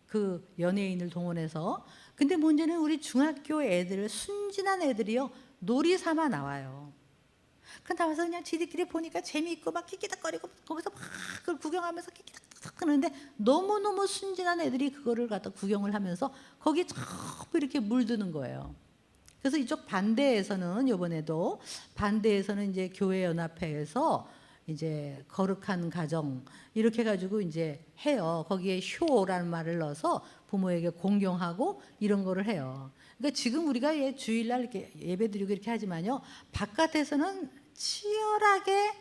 그 연예인을 동원해서. 근데 문제는 우리 중학교 애들, 순진한 애들이요 놀이 삼아 나와요. 그 나와서 그냥 지들끼리 보니까 재미있고 막 키키닥거리고 거기서 막 그걸 구경하면서 키키닥 하는데 너무너무 순진한 애들이 그거를 갖다 구경을 하면서 거기에 자꾸 이렇게 물드는 거예요. 그래서 이쪽 반대에서는 이번에도 반대에서는 이제 교회 연합회에서 이제 거룩한 가정 이렇게 해가지고 이제 해요. 거기에 효라는 말을 넣어서 부모에게 공경하고 이런 거를 해요. 그러니까 지금 우리가 주일날 이렇게 예배드리고 이렇게 하지만요, 바깥에서는 치열하게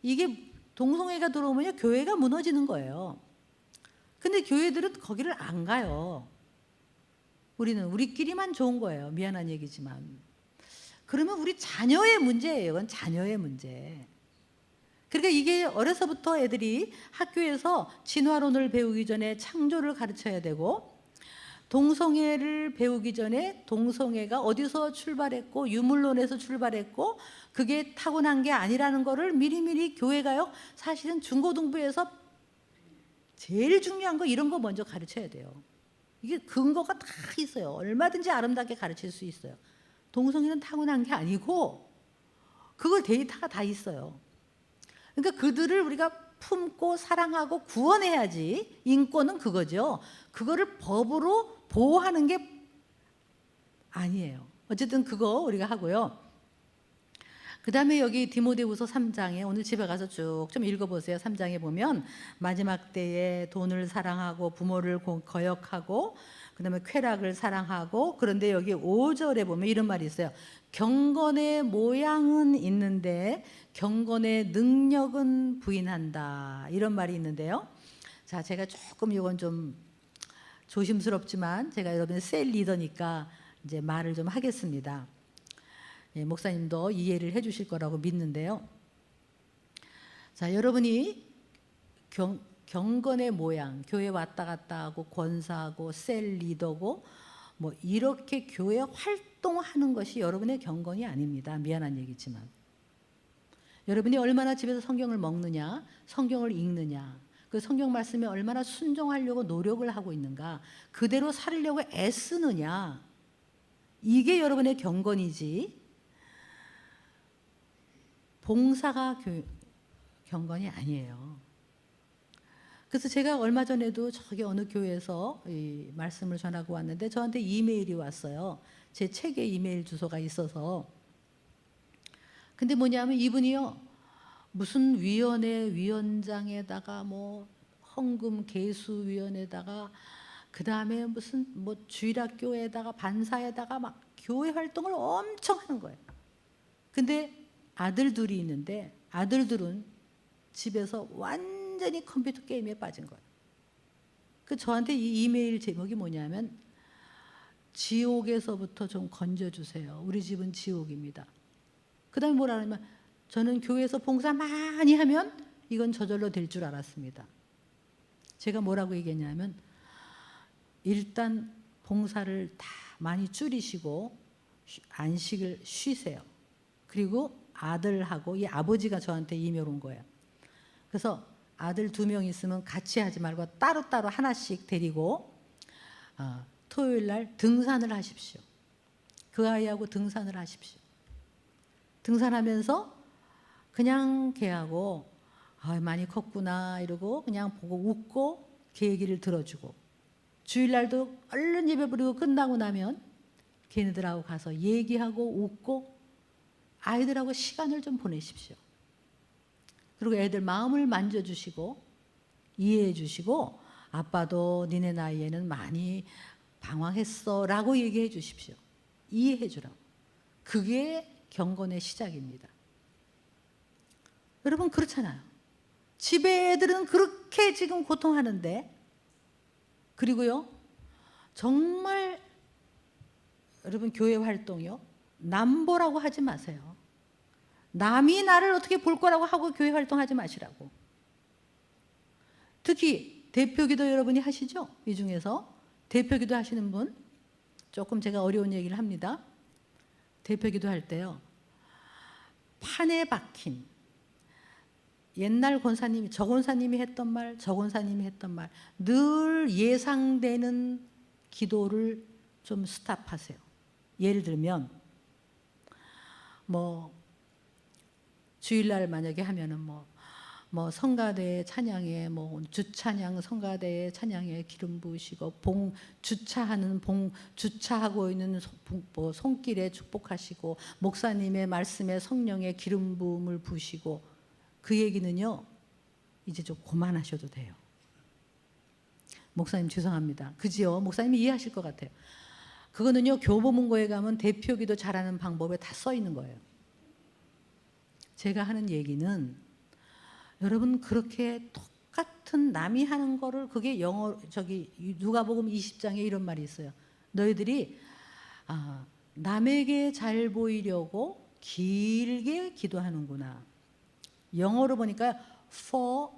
이게 동성애가 들어오면요 교회가 무너지는 거예요. 근데 교회들은 거기를 안 가요. 우리는 우리끼리만 좋은 거예요. 미안한 얘기지만. 그러면 우리 자녀의 문제예요. 그건 자녀의 문제. 그러니까 이게 어려서부터 애들이 학교에서 진화론을 배우기 전에 창조를 가르쳐야 되고, 동성애를 배우기 전에 동성애가 어디서 출발했고 유물론에서 출발했고 그게 타고난 게 아니라는 거를 미리미리 교회가요 사실은 중고등부에서 제일 중요한 거 이런 거 먼저 가르쳐야 돼요. 이게 근거가 다 있어요. 얼마든지 아름답게 가르칠 수 있어요. 동성애는 타고난 게 아니고 그걸 데이터가 다 있어요. 그러니까 그들을 우리가 품고 사랑하고 구원해야지. 인권은 그거죠. 그거를 법으로 보호하는 게 아니에요. 어쨌든 그거 우리가 하고요. 그 다음에 여기 디모데후서 3장에 오늘 집에 가서 쭉 좀 읽어보세요. 3장에 보면 마지막 때에 돈을 사랑하고 부모를 거역하고 그 다음에 쾌락을 사랑하고, 그런데 여기 5절에 보면 이런 말이 있어요. 경건의 모양은 있는데 경건의 능력은 부인한다. 이런 말이 있는데요. 자, 제가 조금 이건 좀 조심스럽지만 제가 여러분의 셀 리더니까 이제 말을 좀 하겠습니다. 예, 목사님도 이해를 해주실 거라고 믿는데요. 자, 여러분이 경건의 모양, 교회 왔다 갔다 하고 권사하고 셀 리더고 뭐 이렇게 교회 활동하는 것이 여러분의 경건이 아닙니다. 미안한 얘기지만. 여러분이 얼마나 집에서 성경을 먹느냐, 성경을 읽느냐, 그 성경 말씀에 얼마나 순종하려고 노력을 하고 있는가, 그대로 살으려고 애쓰느냐, 이게 여러분의 경건이지 봉사가 경건이 아니에요. 그래서 제가 얼마 전에도 저기 어느 교회에서 이 말씀을 전하고 왔는데 저한테 이메일이 왔어요. 제 책에 이메일 주소가 있어서. 근데 뭐냐면 이분이요 무슨 위원회 위원장에다가 뭐 헌금 개수위원회에다가 그 다음에 무슨 뭐 주일학교에다가 반사에다가 막 교회 활동을 엄청 하는 거예요. 근데 아들 둘이 있는데 아들들은 집에서 완전히 컴퓨터 게임에 빠진 거예요. 그 저한테 이 이메일 제목이 뭐냐면 지옥에서부터 좀 건져주세요. 우리 집은 지옥입니다. 그 다음에 뭐라 하냐면 저는 교회에서 봉사 많이 하면 이건 저절로 될 줄 알았습니다. 제가 뭐라고 얘기했냐면 일단 봉사를 다 많이 줄이시고 안식을 쉬세요. 그리고 아들하고 이 아버지가 저한테 이메일 온 거예요. 그래서 아들 2명 있으면 같이 하지 말고 따로따로 하나씩 데리고 토요일 날 등산을 하십시오. 그 아이하고 등산을 하십시오. 등산하면서 그냥 걔하고 많이 컸구나 이러고 그냥 보고 웃고 걔 얘기를 들어주고, 주일날도 얼른 예배 부리고 끝나고 나면 걔네들하고 가서 얘기하고 웃고 아이들하고 시간을 좀 보내십시오. 그리고 애들 마음을 만져주시고 이해해 주시고, 아빠도 니네 나이에는 많이 방황했어 라고 얘기해 주십시오. 이해해 주라고. 그게 경건의 시작입니다. 여러분 그렇잖아요. 집에 애들은 그렇게 지금 고통하는데, 그리고요 정말 여러분 교회 활동이요 남보라고 하지 마세요. 남이 나를 어떻게 볼 거라고 하고 교회 활동하지 마시라고. 특히 대표기도 여러분이 하시죠? 이 중에서 대표기도 하시는 분, 조금 제가 어려운 얘기를 합니다. 대표기도 할 때요 판에 박힌 옛날 권사님이, 저 권사님이 했던 말, 저 권사님이 했던 말, 늘 예상되는 기도를 좀 스탑하세요. 예를 들면 뭐 주일날 만약에 하면은 뭐 성가대 찬양에 주찬양 성가대 찬양에 기름 부으시고, 주차하는 주차하고 있는 손길에 축복하시고, 목사님의 말씀에 성령의 기름 부음을 부으시고, 그 얘기는요 이제 좀 그만하셔도 돼요. 목사님 죄송합니다. 그지요? 목사님이 이해하실 것 같아요. 그거는요 교보문고에 가면 대표기도 잘하는 방법에 다 써 있는 거예요. 제가 하는 얘기는 여러분 그렇게 똑같은 남이 하는 거를, 그게 누가복음 20장에 이런 말이 있어요. 너희들이 남에게 잘 보이려고 길게 기도하는구나. 영어로 보니까 for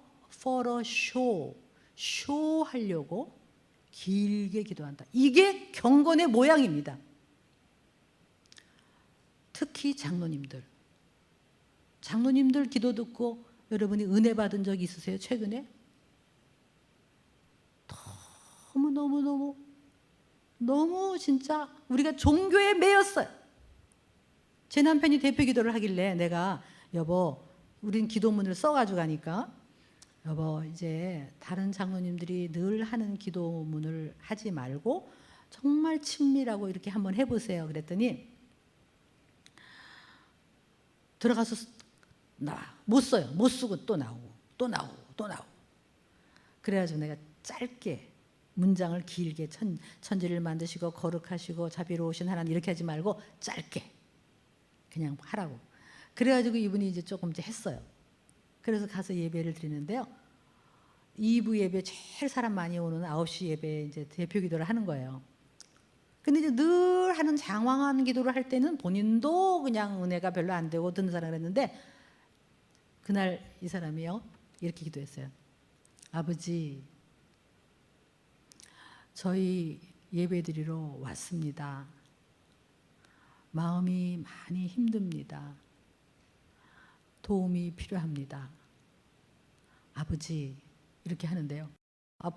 a show 하려고 길게 기도한다. 이게 경건의 모양입니다. 특히 장로님들 기도 듣고 여러분이 은혜 받은 적 있으세요? 최근에? 너무 진짜 우리가 종교에 매였어요. 제 남편이 대표 기도를 하길래 내가 여보 우린 기도문을 써가지고 가니까 여보 이제 다른 장로님들이 늘 하는 기도문을 하지 말고 정말 친밀하고 이렇게 한번 해보세요. 그랬더니 들어가서 못 써요. 못 쓰고 또 나오고. 그래가지고 내가 짧게 문장을 길게 천지를 만드시고 거룩하시고 자비로우신 하나님 이렇게 하지 말고 짧게 그냥 하라고. 그래가지고 이분이 이제 조금 했어요. 그래서 가서 예배를 드리는데요. 2부 예배 제일 사람 많이 오는 9시 예배 이제 대표 기도를 하는 거예요. 근데 이제 늘 하는 장황한 기도를 할 때는 본인도 그냥 은혜가 별로 안 되고 듣는 사람을 했는데, 그날 이 사람이요 이렇게 기도했어요. 아버지, 저희 예배드리러 왔습니다. 마음이 많이 힘듭니다. 도움이 필요합니다. 아버지, 이렇게 하는데요.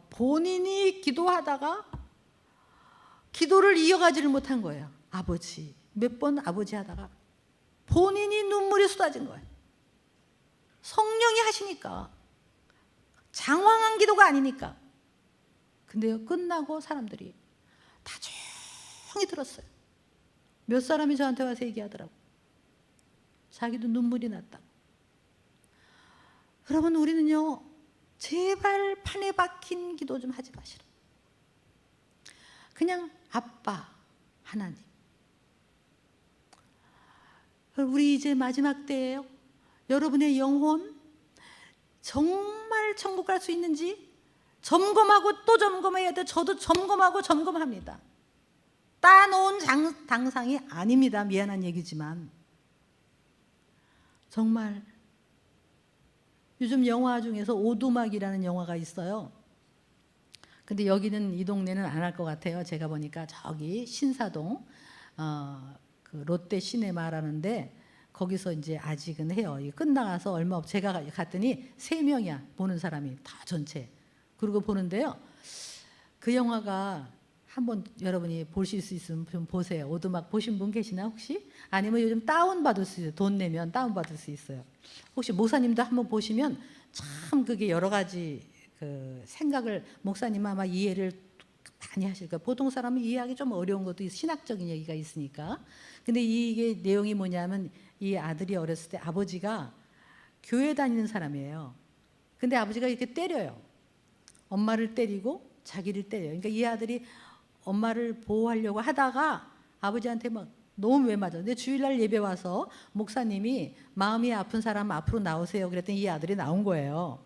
본인이 기도하다가 기도를 이어가지를 못한 거예요. 아버지, 몇 번 아버지 하다가 본인이 눈물이 쏟아진 거예요. 성령이 하시니까, 장황한 기도가 아니니까. 근데요, 끝나고 사람들이 다 조용히 들었어요. 몇 사람이 저한테 와서 얘기하더라고. 자기도 눈물이 났다고. 여러분, 우리는요, 제발 판에 박힌 기도 좀 하지 마시라. 그냥 아빠, 하나님. 우리 이제 마지막 때예요. 여러분의 영혼 정말 천국 갈 수 있는지 점검하고 또 점검해야 돼. 저도 점검하고 점검합니다. 따놓은 당상이 아닙니다. 미안한 얘기지만 정말 요즘 영화 중에서 오두막이라는 영화가 있어요. 근데 여기는 이 동네는 안 할 것 같아요. 제가 보니까 저기 신사동 그 그 롯데 시네마라는데 거기서 이제 아직은 해요. 이게 끝나가서 얼마 없 제가 갔더니 3명이야 보는 사람이 다 전체. 그리고 보는데요. 그 영화가 한번 여러분이 보실 수 있으면 좀 보세요. 오두막 보신 분 계시나 혹시? 아니면 요즘 다운받을 수 있어요. 돈 내면 다운받을 수 있어요. 혹시 목사님도 한번 보시면 참 그게 여러 가지 그 생각을 목사님 아마 이해를 많이 하실 거예요. 보통 사람은 이해하기 좀 어려운 것도 신학적인 얘기가 있으니까. 근데 이게 내용이 뭐냐면 이 아들이 어렸을 때 아버지가 교회 다니는 사람이에요. 근데 아버지가 이렇게 때려요. 엄마를 때리고 자기를 때려요. 그러니까 이 아들이 엄마를 보호하려고 하다가 아버지한테 막 너무 왜 맞아. 근데 주일날 예배 와서 목사님이 마음이 아픈 사람 앞으로 나오세요. 그랬더니 이 아들이 나온 거예요.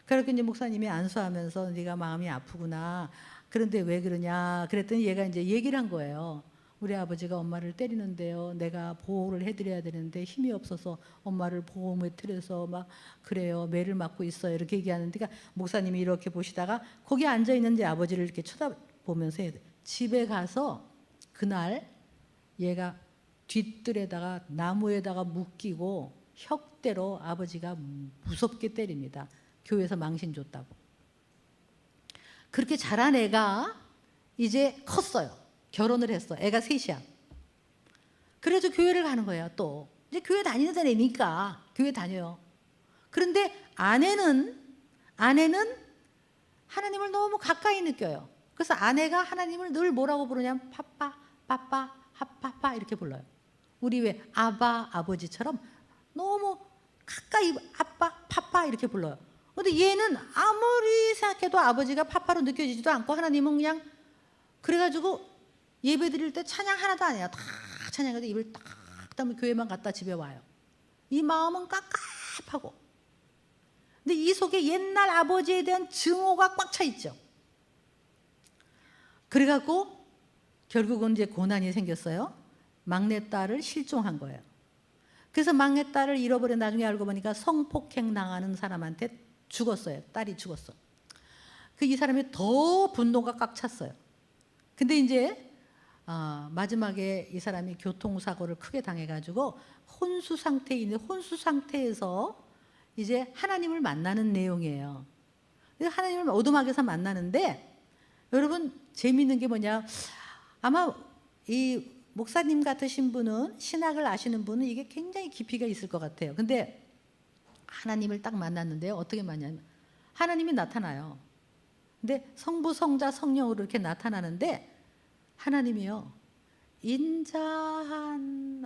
그렇게 이제 목사님이 안수하면서 네가 마음이 아프구나. 그런데 왜 그러냐. 그랬더니 얘가 이제 얘기를 한 거예요. 우리 아버지가 엄마를 때리는데요. 내가 보호를 해드려야 되는데 힘이 없어서 엄마를 보호 못해서 막 그래요. 매를 맞고 있어요. 이렇게 얘기하는데 그러니까 목사님이 이렇게 보시다가 거기 앉아 있는 제 아버지를 이렇게 쳐다보면서 집에 가서 그날 얘가 뒷뜰에다가 나무에다가 묶이고 혁대로 아버지가 무섭게 때립니다. 교회에서 망신 줬다고. 그렇게 자란 애가 이제 컸어요. 결혼을 했어. 애가 3이야. 그래서 교회를 가는 거예요. 또 이제 교회 다니는 애니까 교회 다녀요. 그런데 아내는 하나님을 너무 가까이 느껴요. 그래서 아내가 하나님을 늘 뭐라고 부르냐면 파빠, 빠빠, 하파파 이렇게 불러요. 우리 왜 아바, 아버지처럼 너무 가까이 아빠, 파파 이렇게 불러요. 근데 얘는 아무리 생각해도 아버지가 파파로 느껴지지도 않고 하나님은 그냥 그래가지고 예배 드릴 때 찬양 하나도 안 해요. 다 찬양해도 입을 딱 다음에 교회만 갔다 집에 와요. 이 마음은 깝깝하고. 근데 이 속에 옛날 아버지에 대한 증오가 꽉 차 있죠. 그래갖고 결국은 이제 고난이 생겼어요. 막내딸을 실종한 거예요. 그래서 막내딸을 잃어버려 나중에 알고 보니까 성폭행 당하는 사람한테 죽었어요. 딸이 죽었어. 이 사람이 더 분노가 꽉 찼어요. 근데 이제 마지막에 이 사람이 교통사고를 크게 당해가지고 혼수 상태에 있는 혼수 상태에서 이제 하나님을 만나는 내용이에요. 하나님을 오두막에서 만나는데 여러분 재미있는 게 뭐냐? 아마 이 목사님 같으신 분은 신학을 아시는 분은 이게 굉장히 깊이가 있을 것 같아요. 근데 하나님을 딱 만났는데요. 어떻게 만나냐면 하나님이 나타나요. 근데 성부, 성자, 성령으로 이렇게 나타나는데 하나님이요. 인자한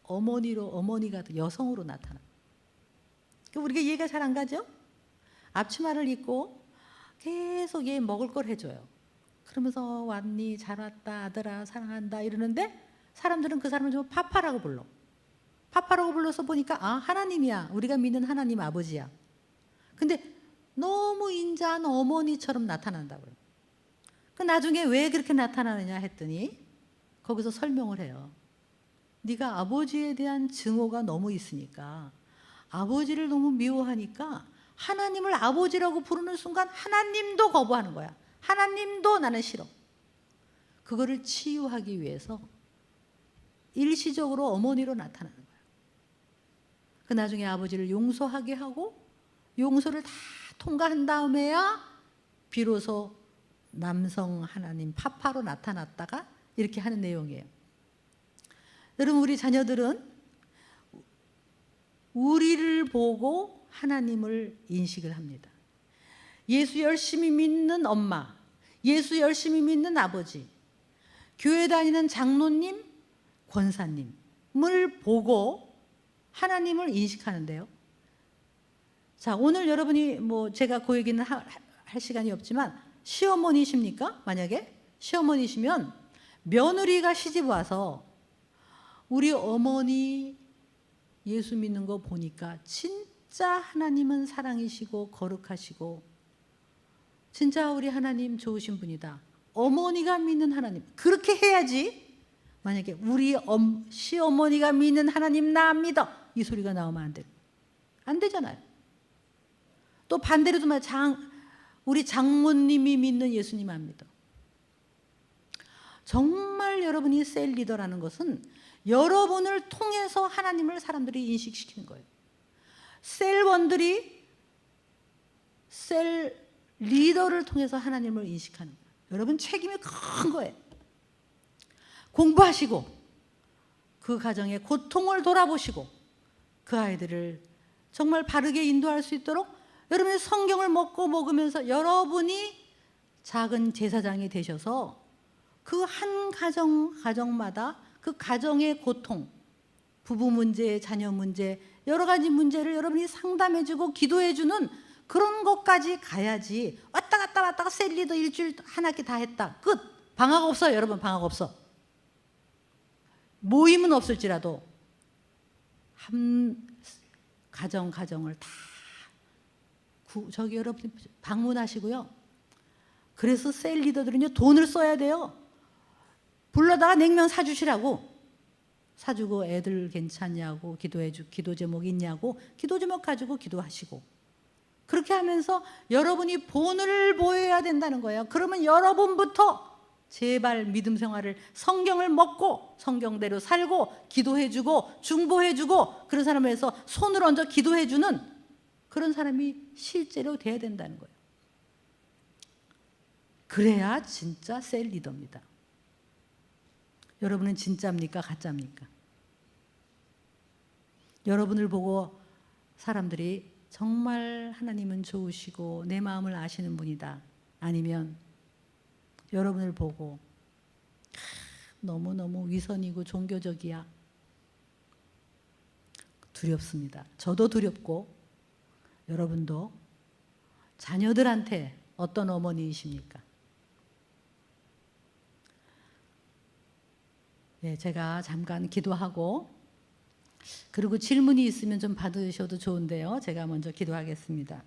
어머니가 여성으로 나타나요. 우리가 이해가 잘 안 가죠? 앞치마를 입고 계속 얘 먹을 걸 해줘요. 그러면서 왔니? 잘 왔다. 아들아 사랑한다. 이러는데 사람들은 그 사람을 좀 파파라고 불러. 파파라고 불러서 보니까 하나님이야. 우리가 믿는 하나님 아버지야. 근데 너무 인자한 어머니처럼 나타난다고요. 나중에 왜 그렇게 나타나느냐 했더니 거기서 설명을 해요. 네가 아버지에 대한 증오가 너무 있으니까 아버지를 너무 미워하니까 하나님을 아버지라고 부르는 순간 하나님도 거부하는 거야. 하나님도 나는 싫어. 그거를 치유하기 위해서 일시적으로 어머니로 나타나는 거야. 나중에 아버지를 용서하게 하고 용서를 다 통과한 다음에야 비로소 남성 하나님 파파로 나타났다가 이렇게 하는 내용이에요. 여러분 우리 자녀들은 우리를 보고 하나님을 인식을 합니다. 예수 열심히 믿는 엄마, 예수 열심히 믿는 아버지, 교회 다니는 장로님, 권사님을 보고 하나님을 인식하는데요. 자, 오늘 여러분이 제가 그 얘기는 할 시간이 없지만 시어머니십니까? 만약에 시어머니시면 며느리가 시집 와서 우리 어머니 예수 믿는 거 보니까 진짜 하나님은 사랑이시고 거룩하시고 진짜 우리 하나님 좋으신 분이다. 어머니가 믿는 하나님. 그렇게 해야지. 만약에 우리 시어머니가 믿는 하나님 나 믿어. 이 소리가 나오면 안 돼. 안 되잖아요. 또 반대로도 우리 장모님이 믿는 예수님 안 믿어. 정말 여러분이 셀 리더라는 것은 여러분을 통해서 하나님을 사람들이 인식시키는 거예요. 셀원들이 셀 리더를 통해서 하나님을 인식하는 거예요. 여러분 책임이 큰 거예요. 공부하시고 그 가정의 고통을 돌아보시고 그 아이들을 정말 바르게 인도할 수 있도록 여러분이 성경을 먹고 먹으면서 여러분이 작은 제사장이 되셔서 그 한 가정마다 그 가정의 고통, 부부 문제, 자녀 문제, 여러 가지 문제를 여러분이 상담해주고 기도해주는 그런 것까지 가야지. 왔다 갔다 셀리도 일주일 한 학기 다 했다. 끝. 방학 없어요, 여러분. 방학 없어. 모임은 없을지라도 한 가정을 다 저기 여러분 방문하시고요. 그래서 셀 리더들은요 돈을 써야 돼요. 불러다가 냉면 사주시라고. 사주고 애들 괜찮냐고 기도 제목 있냐고 기도 제목 가지고 기도하시고. 그렇게 하면서 여러분이 본을 보여야 된다는 거예요. 그러면 여러분부터 제발 믿음 생활을 성경을 먹고 성경대로 살고 기도해주고 중보해주고 그런 사람을 해서 손을 얹어 기도해주는 그런 사람이 실제로 돼야 된다는 거예요. 그래야 진짜 셀 리더입니다. 여러분은 진짜입니까? 가짜입니까? 여러분을 보고 사람들이 정말 하나님은 좋으시고 내 마음을 아시는 분이다. 아니면 여러분을 보고 너무너무 위선이고 종교적이야. 두렵습니다. 저도 두렵고 여러분도 자녀들한테 어떤 어머니이십니까? 네, 제가 잠깐 기도하고 그리고 질문이 있으면 좀 받으셔도 좋은데요. 제가 먼저 기도하겠습니다.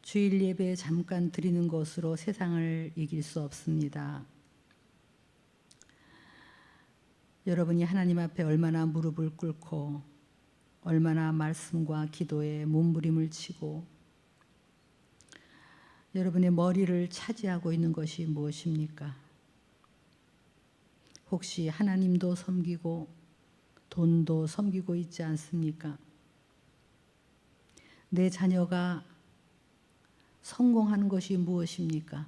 주일 예배 잠깐 드리는 것으로 세상을 이길 수 없습니다. 여러분이 하나님 앞에 얼마나 무릎을 꿇고 얼마나 말씀과 기도에 몸부림을 치고 여러분의 머리를 차지하고 있는 것이 무엇입니까? 혹시 하나님도 섬기고 돈도 섬기고 있지 않습니까? 내 자녀가 성공하는 것이 무엇입니까?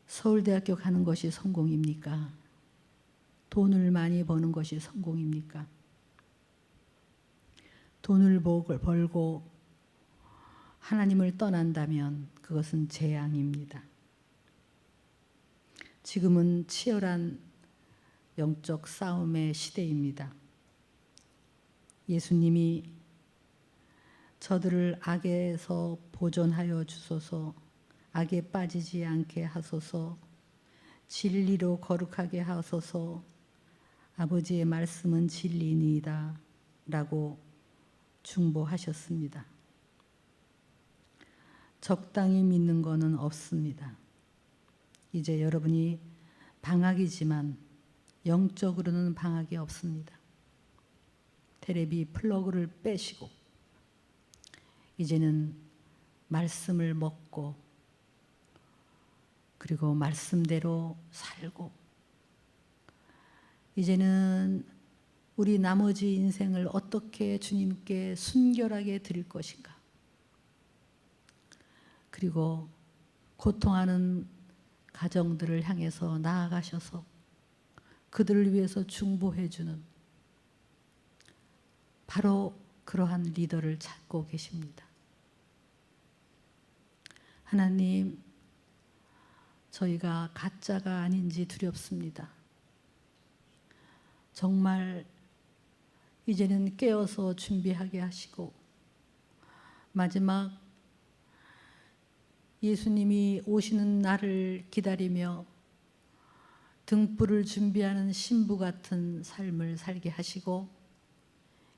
서울대학교 가는 것이 성공입니까? 돈을 많이 버는 것이 성공입니까? 돈을 벌고 하나님을 떠난다면 그것은 재앙입니다. 지금은 치열한 영적 싸움의 시대입니다. 예수님이 저들을 악에서 보존하여 주소서, 악에 빠지지 않게 하소서, 진리로 거룩하게 하소서, 아버지의 말씀은 진리니이다 라고 중보하셨습니다. 적당히 믿는 것은 없습니다. 이제 여러분이 방학이지만 영적으로는 방학이 없습니다. 테레비 플러그를 빼시고 이제는 말씀을 먹고 그리고 말씀대로 살고 이제는 우리 나머지 인생을 어떻게 주님께 순결하게 드릴 것인가. 그리고 고통하는 가정들을 향해서 나아가셔서 그들을 위해서 중보해 주는 바로 그러한 리더를 찾고 계십니다. 하나님, 저희가 가짜가 아닌지 두렵습니다. 정말 이제는 깨어서 준비하게 하시고 마지막 예수님이 오시는 날을 기다리며 등불을 준비하는 신부 같은 삶을 살게 하시고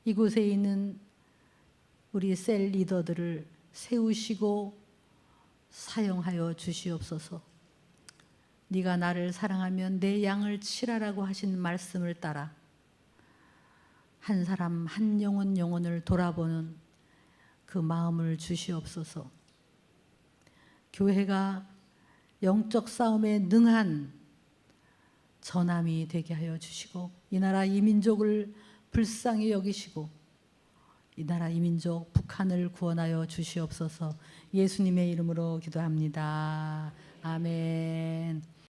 이곳에 있는 우리 셀 리더들을 세우시고 사용하여 주시옵소서. 네가 나를 사랑하면 내 양을 치라라고 하신 말씀을 따라 한 사람 한 영혼을 돌아보는 그 마음을 주시옵소서. 교회가 영적 싸움에 능한 전함이 되게 하여 주시고 이 나라 이 민족을 불쌍히 여기시고 이 나라 이 민족 북한을 구원하여 주시옵소서. 예수님의 이름으로 기도합니다. 아멘.